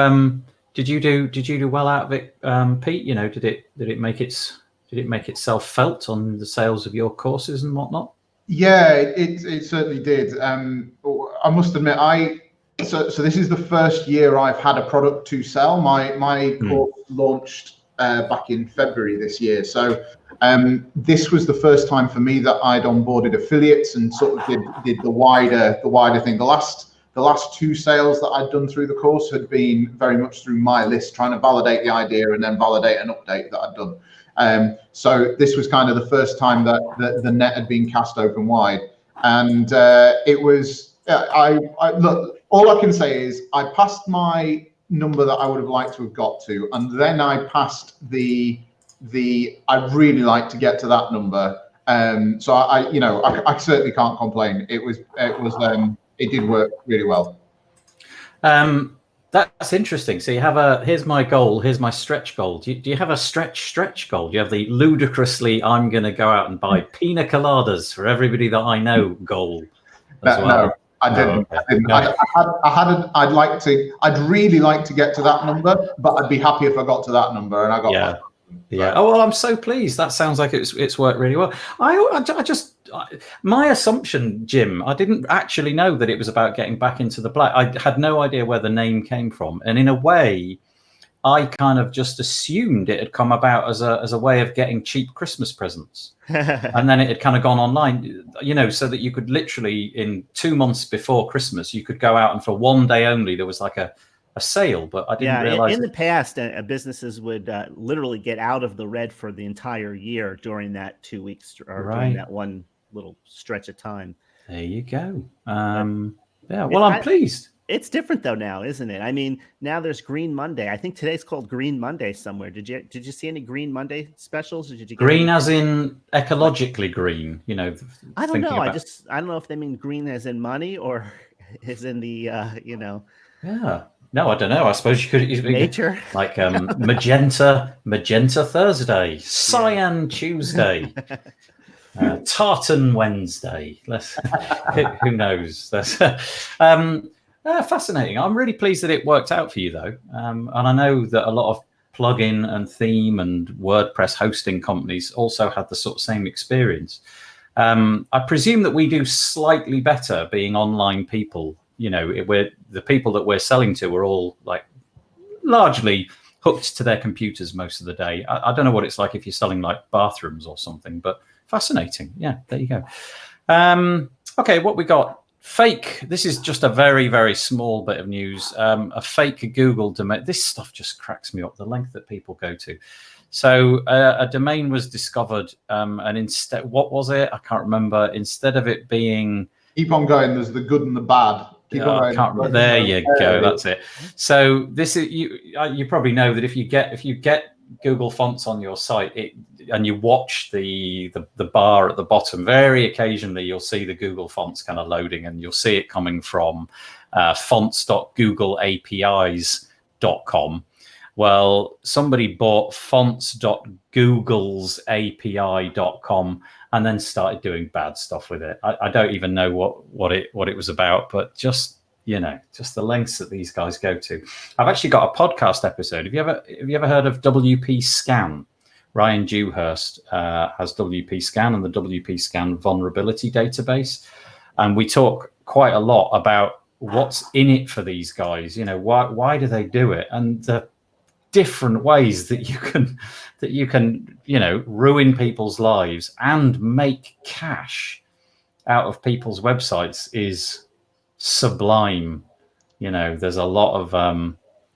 did you do well out of it, Pete? Did it make itself felt on the sales of your courses and whatnot? Yeah, it certainly did. I must admit, so this is the first year I've had a product to sell. My course launched back in February this year. So this was the first time for me that I'd onboarded affiliates and sort of did the wider thing. The The last 2 sales that I'd done through the course had been very much through my list, trying to validate the idea and then validate an update that I'd done. So this was kind of the first time that the net had been cast open wide. And it was, look, all I can say is I passed my number that I would have liked to have got to, and then I passed the I'd really like to get to that number. So I certainly can't complain. It did work really well. That's interesting. So you have here's my goal, here's my stretch goal. Do you have a stretch goal? Do you have the ludicrously, I'm going to go out and buy pina coladas for everybody that I know goal as well? No, I didn't. No. I'd really like to get to that number, but I'd be happy if I got to that number, and I got that. Yeah. Oh, well, I'm so pleased. That sounds like it's worked really well. My assumption, Jim, I didn't actually know that it was about getting back into the black. I had no idea where the name came from. And in a way, I kind of just assumed it had come about as a way of getting cheap Christmas presents. And then it had kind of gone online, so that you could literally, in 2 months before Christmas, you could go out and for one day only, there was like a sale, but I didn't realize. In the past, businesses would literally get out of the red for the entire year during that 2 weeks or during that one little stretch of time. There you go. Well, I'm pleased. It's different though now, isn't it? I mean, now there's Green Monday. I think today's called Green Monday somewhere. Did you see any Green Monday specials? Or did you get green as in ecologically green? I don't know. I don't know if they mean green as in money or as in the Yeah. No, I don't know. I suppose you could nature, like magenta Thursday, cyan Tuesday, tartan Wednesday. Who knows? That's fascinating. I'm really pleased that it worked out for you, though. And I know that a lot of plugin and theme and WordPress hosting companies also had the sort of same experience. I presume that we do slightly better being online people. The people that we're selling to are all like largely hooked to their computers most of the day. I don't know what it's like if you're selling like bathrooms or something, but fascinating. Yeah, there you go. Okay, what we got? Fake. This is just a very, very small bit of news. A fake Google domain. This stuff just cracks me up, the length that people go to. So a domain was discovered, and instead, what was it? I can't remember. Instead of it being... Keep on going. There's the good and the bad. I can't remember. There you go. That's it. So this is you probably know that if you get Google Fonts on your site, and you watch the bar at the bottom, very occasionally you'll see the Google Fonts kind of loading, and you'll see it coming from fonts.googleapis.com. Well, somebody bought fonts.googlesAPI.com and then started doing bad stuff with it. I don't even know what it was about, but just the lengths that these guys go to. I've actually got a podcast episode. Have you ever heard of WP Scan? Ryan Dewhurst has WP Scan and the WP Scan vulnerability database, and we talk quite a lot about what's in it for these guys. Why do they do it, and the different ways that you can ruin people's lives and make cash out of people's websites is sublime. There's a lot of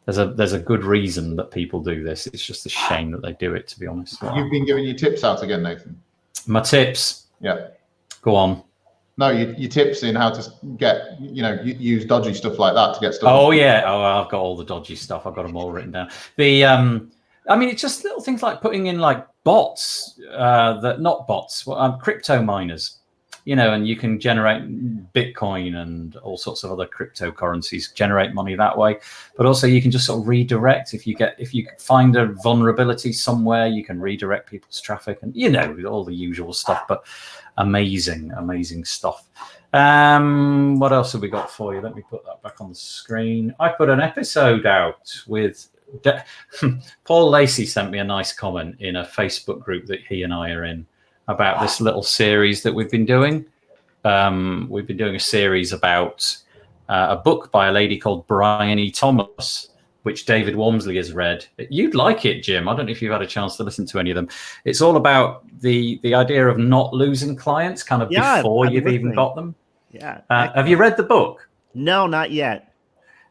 there's a good reason that people do this. It's just a shame that they do it, to be honest. You've been giving your tips out again, Nathan. My tips. Yeah. Go on. No, your tips in how to get, use dodgy stuff like that to get stuff. Oh, yeah. Oh, I've got all the dodgy stuff. I've got them all written down. It's just little things like putting in like bots, crypto miners, and you can generate Bitcoin and all sorts of other cryptocurrencies, generate money that way. But also you can just sort of redirect. If you find a vulnerability somewhere, you can redirect people's traffic and, all the usual stuff, but amazing stuff. What else have we got for you? Let me put that back on the screen. I put an episode out with Paul Lacey sent me a nice comment in a Facebook group that he and I are in about this little series that we've been doing. We've been doing a series about a book by a lady called Brian E. Thomas, which David Walmsley has read. You'd like it, Jim. I don't know if you've had a chance to listen to any of them. It's all about the idea of not losing clients kind of before you've even got them. Yeah. Have you read the book? No, not yet.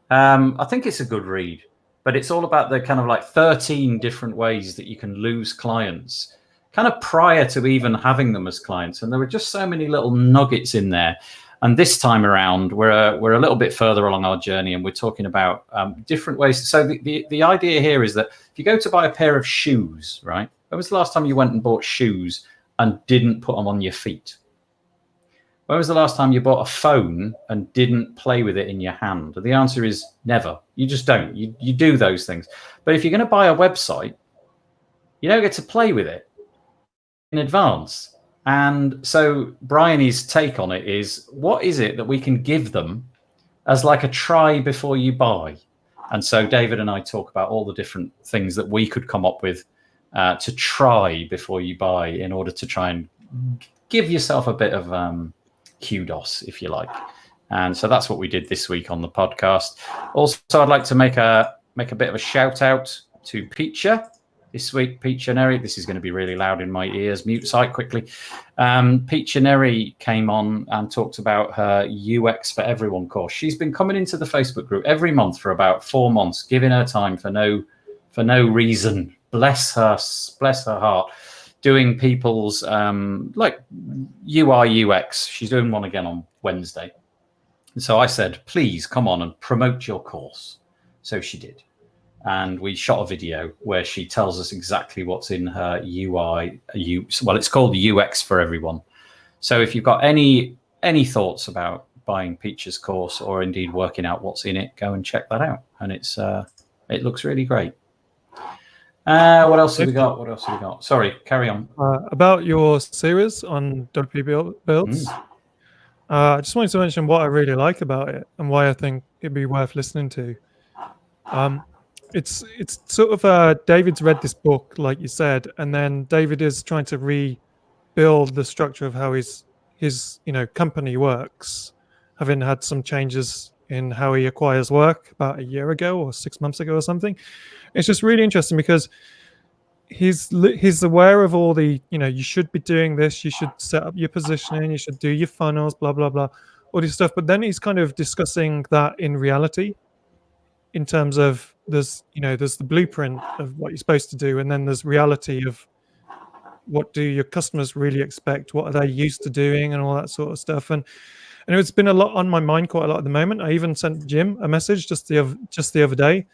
I think it's a good read, but it's all about the kind of like 13 different ways that you can lose clients kind of prior to even having them as clients. And there were just so many little nuggets in there. And this time around, we're a little bit further along our journey, and we're talking about different ways. So the idea here is that if you go to buy a pair of shoes, right? When was the last time you went and bought shoes and didn't put them on your feet? When was the last time you bought a phone and didn't play with it in your hand? The answer is never. You just don't. You do those things. But if you're going to buy a website, you don't get to play with it in advance. And so Bryony's take on it is, what is it that we can give them as like a try before you buy? And so David and I talk about all the different things that we could come up with to try before you buy in order to try and give yourself a bit of kudos, if you like. And so that's what we did this week on the podcast. Also, I'd like to make a bit of a shout out to Peacher. This week, Peacher Neri, this is going to be really loud in my ears. Mute site quickly. Peacher Neri came on and talked about her UX for Everyone course. She's been coming into the Facebook group every month for about 4 months, giving her time for no reason. Bless her heart. Doing people's like UI UX. She's doing one again on Wednesday. And so I said, please come on and promote your course. So she did. And we shot a video where she tells us exactly what's in her UI. Well, it's called UX for Everyone. So if you've got any thoughts about buying Peach's course or indeed working out what's in it, go and check that out. And it looks really great. What else have we got? Sorry, carry on. About your series on WP builds. I just wanted to mention what I really like about it and why I think it'd be worth listening to. It's sort of David's read this book, like you said, and then David is trying to rebuild the structure of how his company works, having had some changes in how he acquires work about a year ago or 6 months ago or something. It's just really interesting because he's aware of all the, you should be doing this, you should set up your positioning, you should do your funnels, blah, blah, blah, all this stuff. But then he's kind of discussing that in reality, in terms of there's the blueprint of what you're supposed to do, and then there's reality of what do your customers really expect, what are they used to doing, and all that sort of stuff. And it's been a lot on my mind quite a lot at the moment. I even sent Jim a message just the other day,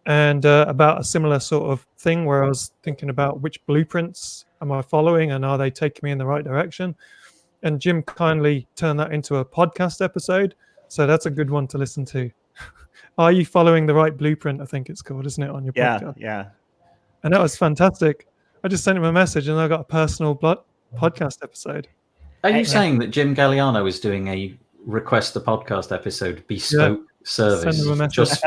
and about a similar sort of thing where I was thinking about which blueprints am I following and are they taking me in the right direction. And Jim kindly turned that into a podcast episode, so that's a good one to listen to. Are you following the right blueprint? I think it's called, isn't it, on your podcast? Yeah. And that was fantastic. I just sent him a message and I got a personal podcast episode. Are you saying that Jim Galiano is doing a request a podcast episode bespoke service just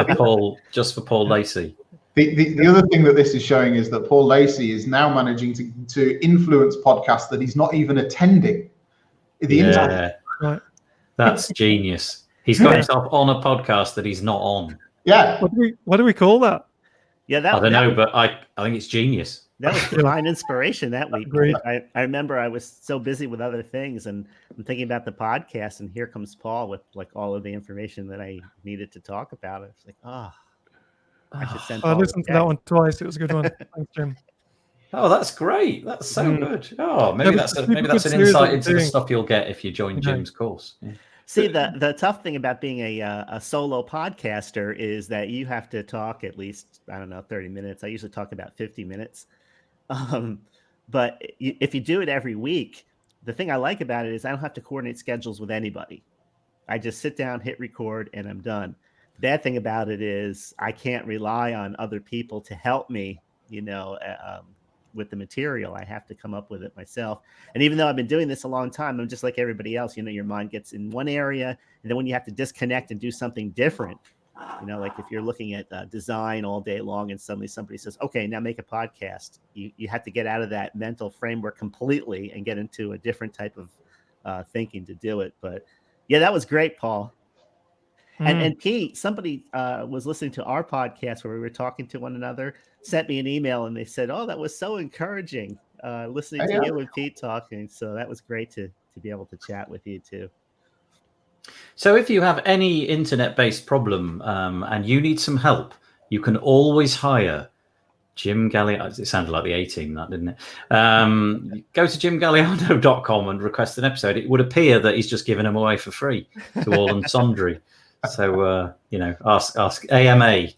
for Paul Lacey? The other thing that this is showing is that Paul Lacey is now managing to influence podcasts that he's not even attending. Right. That's genius. He's got himself on a podcast that he's not on. Yeah. What do we call that? Yeah, I don't know, but I think it's genius. That was divine inspiration that week. I remember I was so busy with other things, and I'm thinking about the podcast, and here comes Paul with like all of the information that I needed to talk about. It's like, I should send Paul. I listened to that one twice. It was a good one. Thanks, Jim. Oh, that's great. That's so good. Oh, maybe that's an insight into the stuff you'll get if you join Jim's course. Yeah. See, the tough thing about being a solo podcaster is that you have to talk at least, 30 minutes. I usually talk about 50 minutes. But if you do it every week, the thing I like about it is I don't have to coordinate schedules with anybody. I just sit down, hit record, and I'm done. The bad thing about it is I can't rely on other people to help me, with the material. I have to come up with it myself. And even though I've been doing this a long time, I'm just like everybody else. Your mind gets in one area, and then when you have to disconnect and do something different, like if you're looking at design all day long and suddenly somebody says, okay, now make a podcast, you have to get out of that mental framework completely and get into a different type of thinking to do it. But yeah, that was great, Paul. And Pete, somebody was listening to our podcast where we were talking to one another, sent me an email, and they said, oh, that was so encouraging listening to you and Pete talking. So that was great to be able to chat with you too. So if you have any internet-based problem and you need some help, you can always hire Jim Galiano. It sounded like the A-Team, that, didn't it? Go to jimgaliano.com and request an episode. It would appear that he's just given them away for free to all and sundry. So, ask AMA.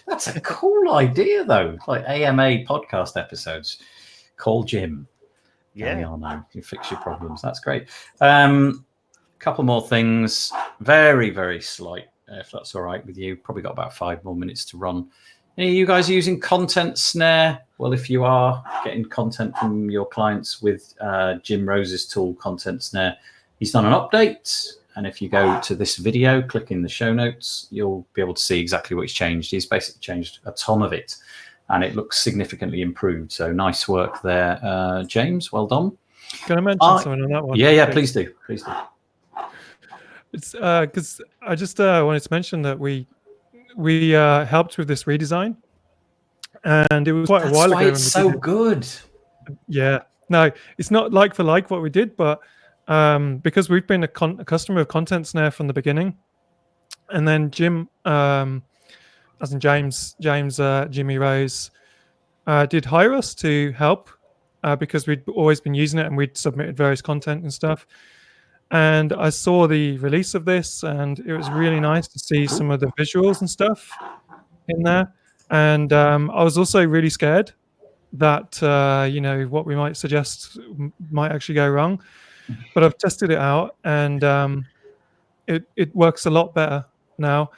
That's a cool idea, though. Like AMA podcast episodes. Call Jim. Galiano. You fix your problems. That's great. Couple more things. Very, very slight, if that's all right with you. Probably got about 5 more minutes to run. Any of you guys using Content Snare? Well, if you are getting content from your clients with Jim Rose's tool, Content Snare, he's done an update. And if you go to this video, click in the show notes, you'll be able to see exactly what he's changed. He's basically changed a ton of it, and it looks significantly improved. So nice work there, James. Well done. Can I mention something on that one? Yeah, please do. Please do. It's because I just wanted to mention that we helped with this redesign, and it was quite a while ago. It's so good. Yeah, no, it's not like for like what we did, but because we've been a customer of Content Snare from the beginning, and then Jim, as in Jimmy Rose, did hire us to help because we'd always been using it and we'd submitted various content and stuff. And I saw the release of this, and it was really nice to see some of the visuals and stuff in there. And I was also really scared that what we might suggest might actually go wrong. But I've tested it out, and it works a lot better now.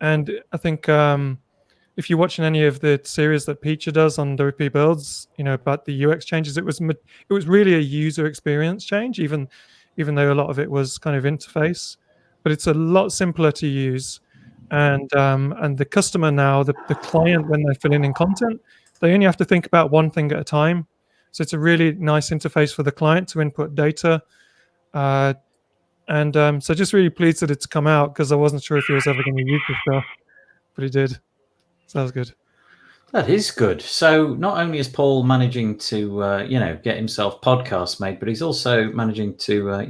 And I think if you're watching any of the series that Peacher does on WP Builds, about the UX changes, it was really a user experience change, even though a lot of it was kind of interface, but it's a lot simpler to use. And the customer now, the client, when they're filling in content, they only have to think about one thing at a time. So it's a really nice interface for the client to input data. So just really pleased that it's come out, because I wasn't sure if he was ever going to use this stuff, but he did. So that was good. That is good. So not only is Paul managing to, get himself podcasts made, but he's also managing to,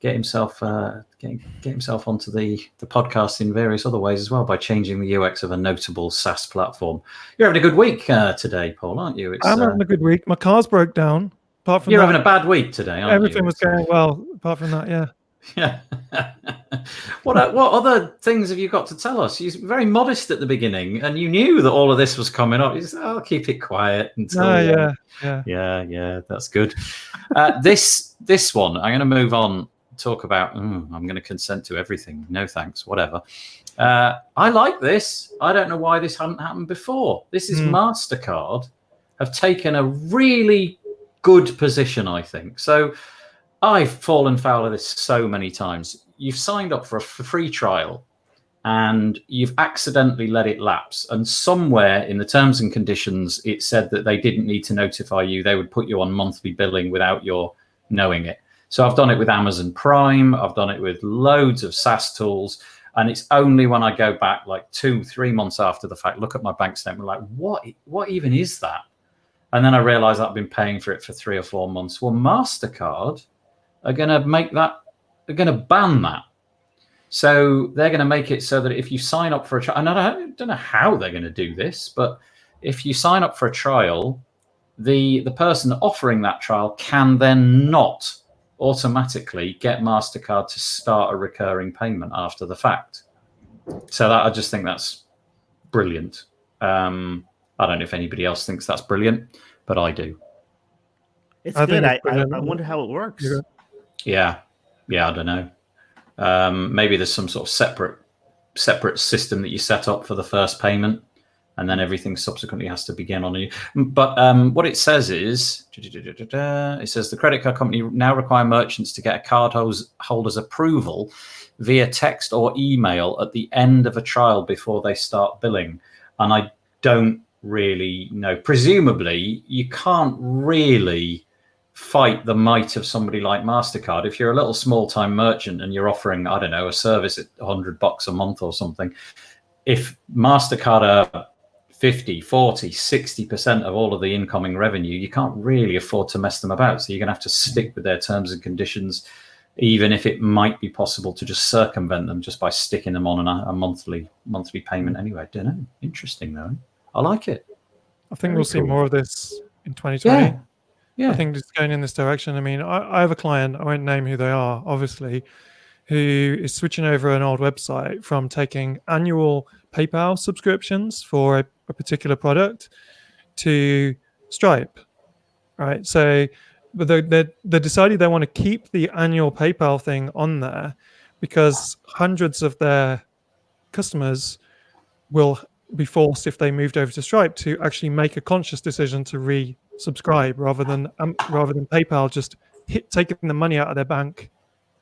get himself onto the podcast in various other ways as well by changing the UX of a notable SaaS platform. You're having a good week today, Paul, aren't you? I'm having a good week. My car's broke down. Apart from you're having a bad week today, aren't everything you? was going well. Apart from that, yeah. Yeah. What other things have you got to tell us? You're very modest at the beginning, and you knew that all of this was coming up. You said, I'll keep it quiet until. Yeah. That's good. This one, I'm going to move on. Talk about. I'm going to consent to everything. No thanks. Whatever. I like this. I don't know why this hadn't happened before. This is MasterCard have taken a really good position, I think. So. I've fallen foul of this so many times. You've signed up for a free trial and you've accidentally let it lapse. And somewhere in the terms and conditions, it said that they didn't need to notify you. They would put you on monthly billing without your knowing it. So I've done it with Amazon Prime. I've done it with loads of SaaS tools. And it's only when I go back like 2-3 months after the fact, look at my bank statement, like, what even is that? And then I realize I've been paying for it for 3 or 4 months. Well, MasterCard are going to ban that. So they're going to make it so that if you sign up for a trial, and I don't know how they're going to do this, but if you sign up for a trial, the person offering that trial can then not automatically get MasterCard to start a recurring payment after the fact. So I just think that's brilliant. I don't know if anybody else thinks that's brilliant, but I do. It's good. I wonder how it works. Yeah, I don't know. Maybe there's some sort of separate system that you set up for the first payment, and then everything subsequently has to begin on you. But what it says is, it says the credit card company now require merchants to get a cardholder's approval via text or email at the end of a trial before they start billing. And I don't really know. Presumably, you can't really fight the might of somebody like MasterCard. If you're a little small-time merchant and you're offering, I don't know, a service at $100 a month or something, if MasterCard are 50, 40, 60% of all of the incoming revenue, you can't really afford to mess them about. So you're going to have to stick with their terms and conditions. even if it might be possible to just circumvent them just by sticking them on a monthly payment anyway. I don't know. Interesting though. I like it. I think Very we'll see cool. more of this in 2020. Yeah. I think it's going in this direction. I mean, I have a client, I won't name who they are, obviously, who is switching over an old website from taking annual PayPal subscriptions for a particular product to Stripe, right? So but they decided they want to keep the annual PayPal thing on there because hundreds of their customers will be forced, if they moved over to Stripe, to actually make a conscious decision to resubscribe rather than PayPal just taking the money out of their bank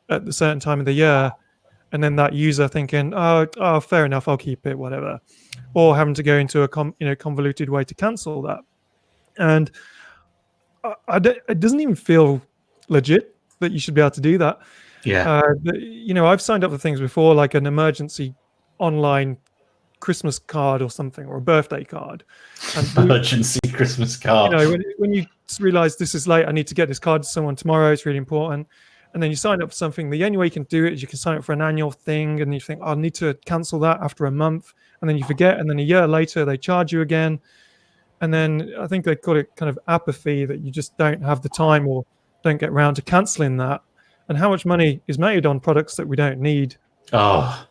at a certain time of the year, and then that user thinking, oh, fair enough, I'll keep it, whatever, or having to go into a convoluted way to cancel that. And it doesn't even feel legit that you should be able to do that. Yeah. I've signed up for things before, like an emergency online Christmas card or something, or a birthday card. And emergency Christmas card. When you realize this is late, I need to get this card to someone tomorrow, it's really important. And then you sign up for something. The only way you can do it is you can sign up for an annual thing, and you think, I need to cancel that after a month. And then you forget, and then a year later, they charge you again. And then I think they call it kind of apathy, that you just don't have the time or don't get around to canceling that. And how much money is made on products that we don't need? Oh.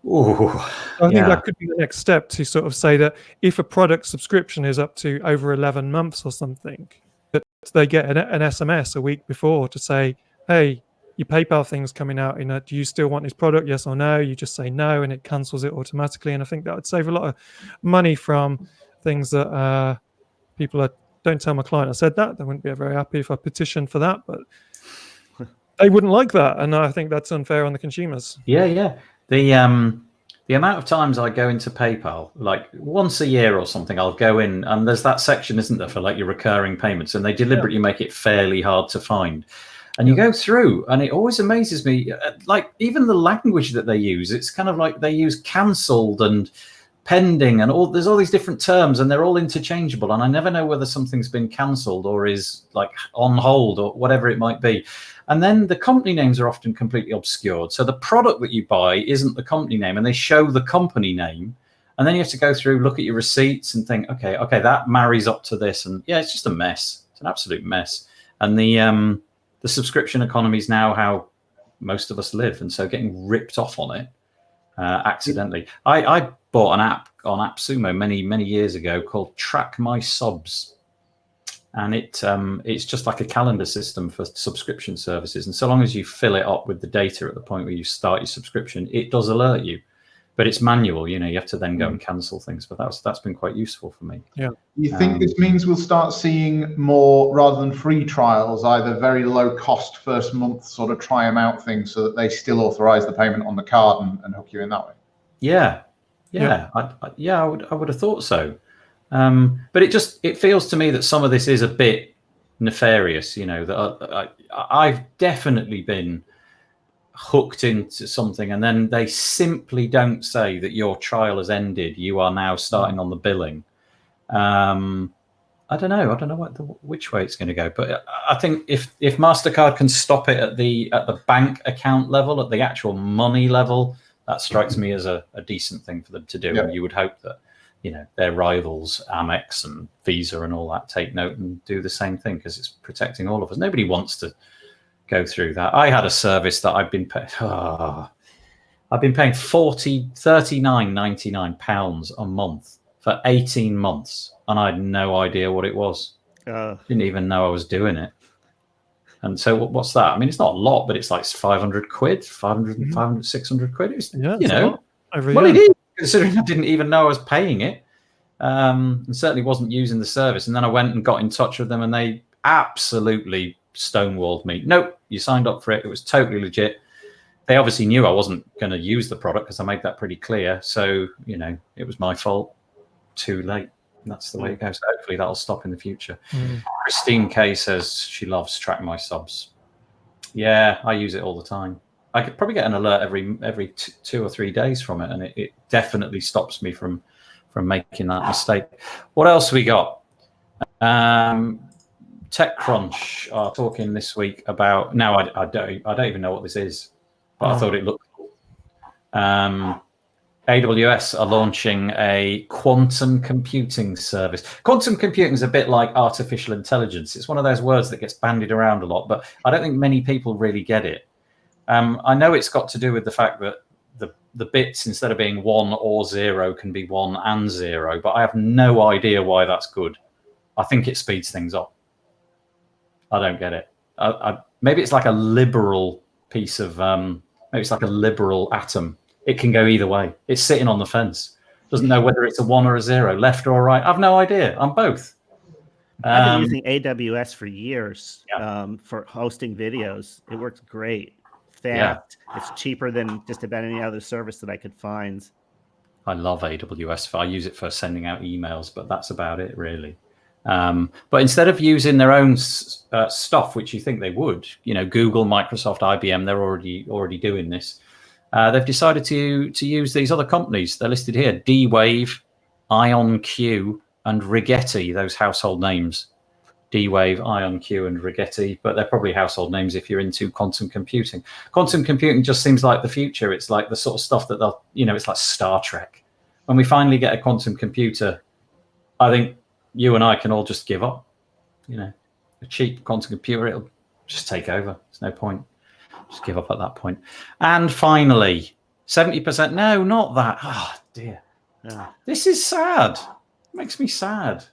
Ooh, I think that could be the next step, to sort of say that if a product subscription is up to over 11 months or something, that they get an SMS a week before to say, hey, your PayPal thing's coming out. Do you still want this product? Yes or no? You just say no, and it cancels it automatically. And I think that would save a lot of money from things that people don't tell my client I said that. They wouldn't be very happy if I petitioned for that, but they wouldn't like that. And I think that's unfair on the consumers. Yeah. The amount of times I go into PayPal, like once a year or something, I'll go in, and there's that section, isn't there, for like your recurring payments, and they deliberately make it fairly hard to find. And you go through, and it always amazes me, like even the language that they use. It's kind of like they use cancelled and pending, and there's all these different terms, and they're all interchangeable. And I never know whether something's been cancelled or is like on hold or whatever it might be. And then the company names are often completely obscured. So the product that you buy isn't the company name, and they show the company name. And then you have to go through, look at your receipts and think, okay, that marries up to this. And yeah, it's just a mess. It's an absolute mess. And the subscription economy is now how most of us live. And so getting ripped off on it accidentally. I bought an app on AppSumo many years ago called Track My Subs. And it's just like a calendar system for subscription services. And so long as you fill it up with the data at the point where you start your subscription, it does alert you. But it's manual, you have to then go and cancel things. But that's been quite useful for me. Yeah. You think this means we'll start seeing more, rather than free trials, either very low cost first month sort of try them out things, so that they still authorize the payment on the card and hook you in that way? Yeah. I would have thought so. But it feels to me that some of this is a bit nefarious, that I've definitely been hooked into something, and then they simply don't say that your trial has ended. You are now starting on the billing. I don't know which way it's going to go, but I think if MasterCard can stop it at the bank account level, at the actual money level, that strikes me as a decent thing for them to do. Yeah. And you would hope that their rivals, Amex and Visa and all that, take note and do the same thing, because it's protecting all of us. Nobody wants to go through that. I had a service that I've been paying £39.99 a month for 18 months, and I had no idea what it was. Didn't even know I was doing it. And so what's that? I mean, it's not a lot, but it's like 500 quid, 500, 600 quid. It's, it's a lot every well, year. it is, considering I didn't even know I was paying it, and certainly wasn't using the service. And then I went and got in touch with them, and they absolutely stonewalled me. Nope, you signed up for it. It was totally legit. They obviously knew I wasn't going to use the product, because I made that pretty clear. So, it was my fault. Too late. And that's the way it goes. Hopefully that'll stop in the future. Christine K says she loves Track My Subs. Yeah, I use it all the time. I could probably get an alert every 2 or 3 days from it, and it definitely stops me from making that mistake. What else we got? TechCrunch are talking this week about. Now I don't even know what this is, but I thought it looked cool. AWS are launching a quantum computing service. Quantum computing is a bit like artificial intelligence. It's one of those words that gets bandied around a lot, but I don't think many people really get it. I know it's got to do with the fact that the bits, instead of being 1 or 0, can be 1 and 0, but I have no idea why that's good. I think it speeds things up. I don't get it. Maybe it's like a liberal piece of, maybe it's like a liberal atom. It can go either way. It's sitting on the fence. Doesn't know whether it's a 1 or a 0, left or right. I've no idea. I'm both. I've been using AWS for years for hosting videos. It works great. Fast. Yeah. It's cheaper than just about any other service that I could find. I love AWS. I use it for sending out emails, but that's about it, really. But instead of using their own stuff, which you think they would, Google, Microsoft, IBM, they're already doing this. They've decided to use these other companies. They're listed here: D-Wave, IonQ, and Rigetti. Those household names. D-Wave, IonQ, and Rigetti, but they're probably household names if you're into quantum computing. Quantum computing just seems like the future. It's like the sort of stuff that they'll, it's like Star Trek. When we finally get a quantum computer, I think you and I can all just give up. A cheap quantum computer, it'll just take over. There's no point. Just give up at that point. And finally, 70%. No, not that. Oh, dear. Yeah. This is sad. It makes me sad.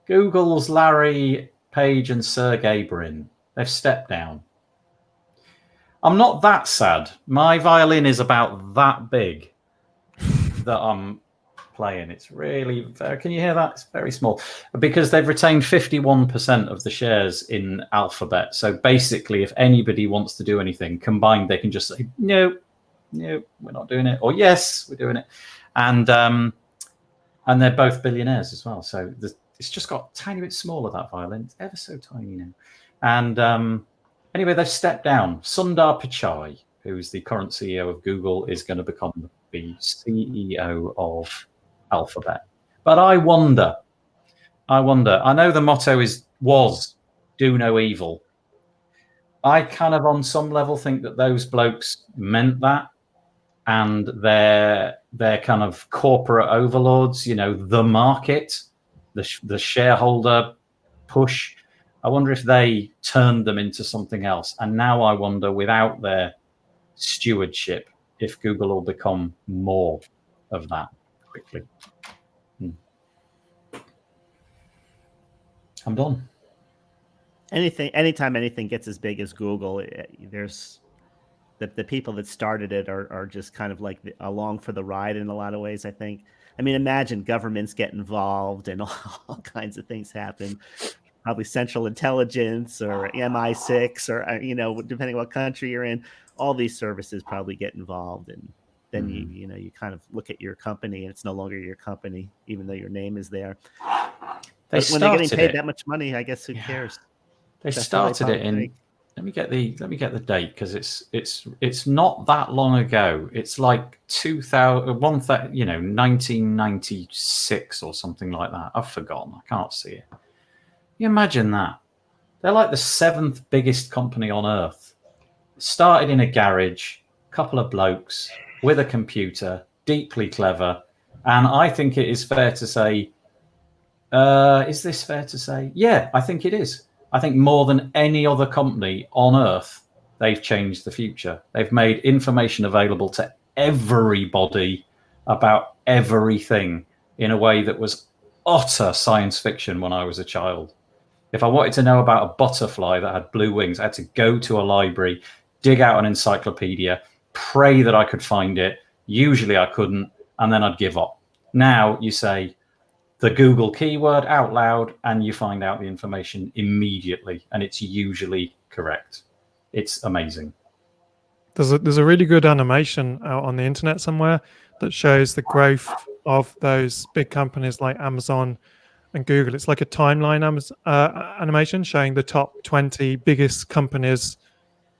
Google's Larry Page and Sergey Brin, they've stepped down. I'm not that sad. My violin is about that big that I'm playing. It's really, can you hear that? It's very small. Because they've retained 51% of the shares in Alphabet. So basically, if anybody wants to do anything combined, they can just say, no, we're not doing it. Or yes, we're doing it. And they're both billionaires as well. So it's just got a tiny bit smaller, that violin. It's ever so tiny now. And anyway, they've stepped down. Sundar Pichai, who's the current CEO of Google, is going to become the CEO of Alphabet. But I wonder. I know the motto was do no evil. I kind of, on some level, think that those blokes meant that. And they're kind of corporate overlords, the market, the shareholder push. I wonder if they turned them into something else. And now I wonder, without their stewardship, if Google will become more of that quickly. I'm done. Anytime anything gets as big as Google, there's the people that started it are just kind of like along for the ride in a lot of ways, I think. I mean, imagine governments get involved and all kinds of things happen. Probably Central Intelligence or MI6 or, depending on what country you're in, all these services probably get involved. And then you kind of look at your company and it's no longer your company, even though your name is there. But when they're getting paid that much money, I guess who cares? They started it in. Let me get the date, because it's not that long ago. It's like 1996 or something like that. I've forgotten. I can't see it. You imagine that. They're like the 7th biggest company on earth. Started in a garage, couple of blokes with a computer, deeply clever. And I think it is fair to say, is this fair to say? Yeah, I think it is. I think more than any other company on earth, they've changed the future. They've made information available to everybody about everything in a way that was utter science fiction when I was a child. If I wanted to know about a butterfly that had blue wings, I had to go to a library, dig out an encyclopedia, pray that I could find it. Usually I couldn't, and then I'd give up. Now you say the Google keyword out loud and you find out the information immediately, and it's usually correct. It's amazing. There's a really good animation out on the internet somewhere that shows the growth of those big companies like Amazon and Google. It's like a timeline animation showing the top 20 biggest companies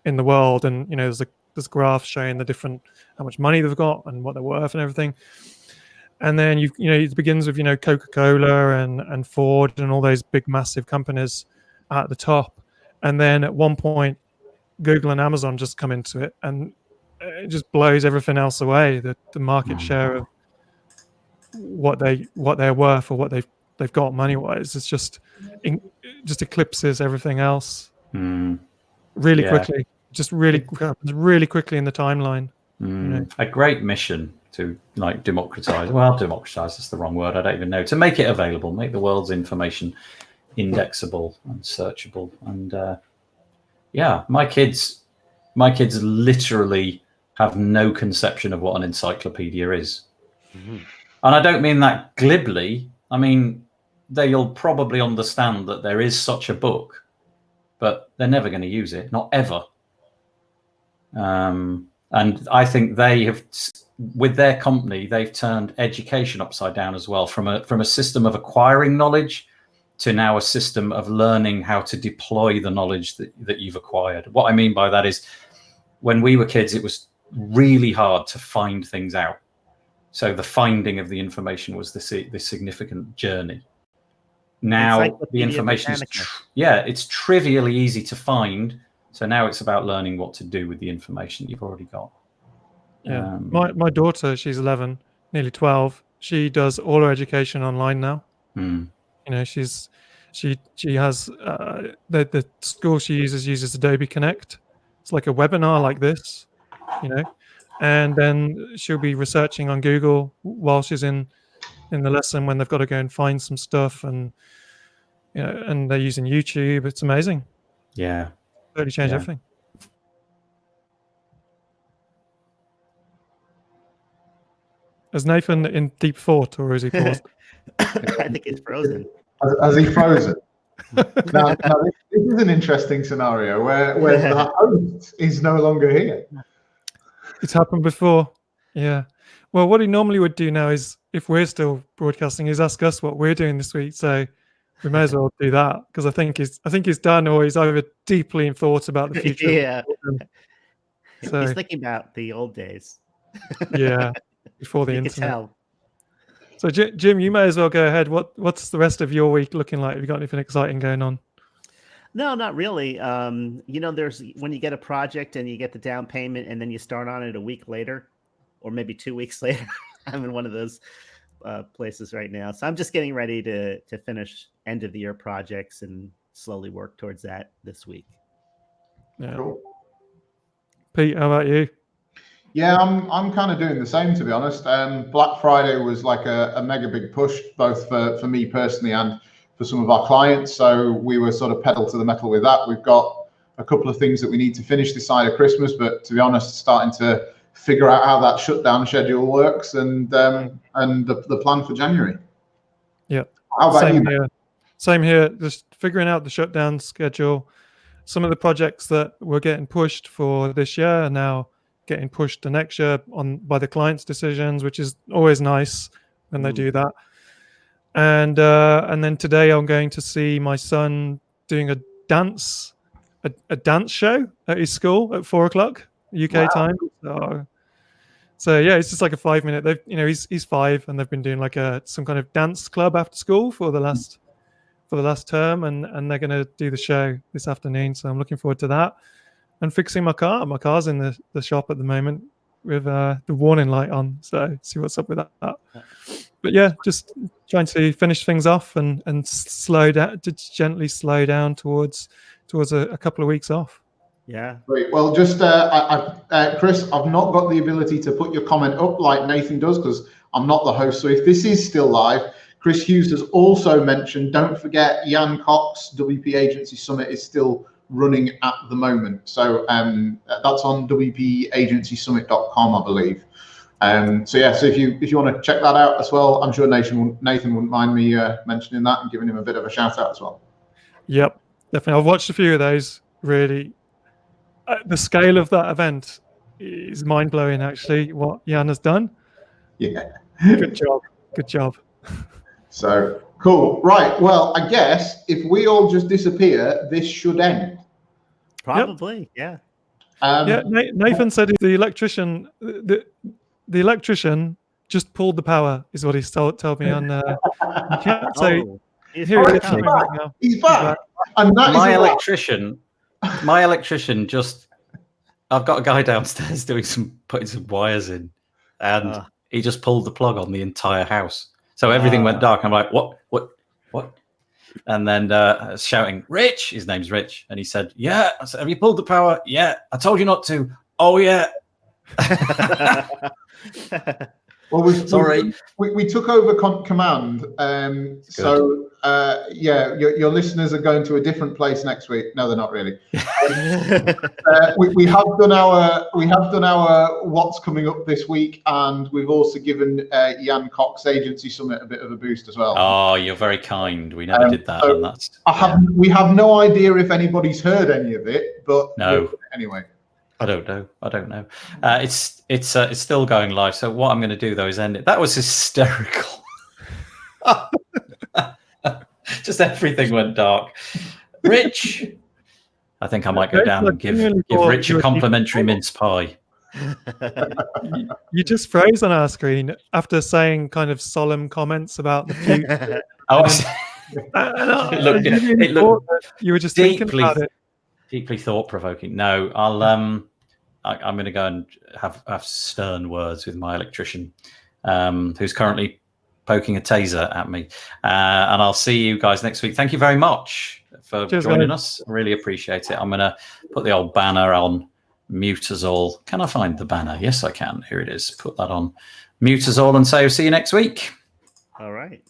in the world, and there's graphs showing the different, how much money they've got and what they're worth and everything. And then it begins with Coca-Cola and Ford and all those big massive companies at the top, and then at one point Google and Amazon just come into it, and it just blows everything else away. The market share of what they're worth or what they've got money wise, it's just eclipses everything else really quickly. Just really quickly in the timeline. A great mission to like democratize. Well, democratize is the wrong word. I don't even know. To make it available, make the world's information indexable and searchable. And my kids literally have no conception of what an encyclopedia is. And I don't mean that glibly. I mean, they'll probably understand that there is such a book, but they're never going to use it, not ever. And I think they have, with their company, they've turned education upside down as well, from a system of acquiring knowledge to now a system of learning how to deploy the knowledge that you've acquired. What I mean by that is, when we were kids, it was really hard to find things out. So the finding of the information was the significant journey. Now the information is, it's trivially easy to find. So now it's about learning what to do with the information that you've already got. Yeah, my daughter, she's 11, nearly 12. She does all her education online now. She has the school she uses Adobe Connect. It's like a webinar like this, and then she'll be researching on Google while she's in the lesson when they've got to go and find some stuff, and and they're using YouTube. It's amazing. Yeah. Totally changed everything. Is Nathan in deep thought, or is he paused? I think he's frozen. Has he frozen? now, this is an interesting scenario where the host is no longer here. It's happened before. Yeah. Well, what he normally would do now is, if we're still broadcasting, is ask us what we're doing this week. So we may as well do that, because I think he's done, or he's either deeply in thought about the future. Yeah. So, he's thinking about the old days. Yeah. Before the you internet. Can tell. So Jim, you may as well go ahead. What's the rest of your week looking like? Have you got anything exciting going on? No, not really. There's when you get a project and you get the down payment and then you start on it a week later, or maybe 2 weeks later. I'm in one of those places right now. So I'm just getting ready to finish end of the year projects and slowly work towards that this week. Yeah. Cool. Pete, how about you? Yeah, I'm kind of doing the same, to be honest. Black Friday was like a mega big push, both for me personally and for some of our clients. So we were sort of pedal to the metal with that. We've got a couple of things that we need to finish this side of Christmas, but to be honest, starting to figure out how that shutdown schedule works and the plan for January. Yeah. How about you? Here. Same here. Just figuring out the shutdown schedule. Some of the projects that were getting pushed for this year are now getting pushed to next year by the client's decisions, which is always nice when they do that. And then today I'm going to see my son doing a dance show at his school at 4:00 UK time. So yeah, it's just like a 5-minute. He's 5, and they've been doing like some kind of dance club after school for the last term, and they're going to do the show this afternoon. So I'm looking forward to that. And fixing my car. My car's in the shop at the moment with the warning light on. So see what's up with that. But yeah, just trying to finish things off and slow down, to gently slow down towards a couple of weeks off. Yeah. Great. Well, just Chris, I've not got the ability to put your comment up like Nathan does, because I'm not the host. So if this is still live, Chris Hughes has also mentioned, don't forget Jan Cox WP Agency Summit is still running at the moment. So that's on wpagencysummit.com, I believe. So if you want to check that out as well, I'm sure Nathan wouldn't mind me mentioning that and giving him a bit of a shout out as well. Yep, definitely. I've watched a few of those. Really, the scale of that event is mind blowing. Actually, what Jan has done. Yeah. Good job. So cool. Right. Well, I guess if we all just disappear, this should end. Probably. Yep. Yeah. Nathan said the electrician just pulled the power, is what he's told me on chat. So He's here he is back. coming right now. He's back. And that my is a lot. electrician just, I've got a guy downstairs putting some wires in, and he just pulled the plug on the entire house. So everything went dark. I'm like, what? And then shouting, Rich, his name's Rich. And he said, yeah. I said, have you pulled the power? Yeah. I told you not to. Oh, yeah. Well, we took over command. So your listeners are going to a different place next week. No, they're not really. We have done our what's coming up this week, and we've also given Jan Cox Agency Summit a bit of a boost as well. Oh, you're very kind. We never did that, so and we have no idea if anybody's heard any of it, but no. Anyway. I don't know. It's still going live. So what I'm going to do though is end it. That was hysterical. Just everything went dark. Rich, I think I might go down and give Rich a complimentary mince pie. You just froze on our screen after saying kind of solemn comments about the future. It looked you were just thinking about it. Deeply thought-provoking. No, I'm going to go and have stern words with my electrician, who's currently poking a taser at me. And I'll see you guys next week. Thank you very much for joining us. I really appreciate it. I'm going to put the old banner on mute us all. Can I find the banner? Yes, I can. Here it is. Put that on mute us all and say we'll see you next week. All right.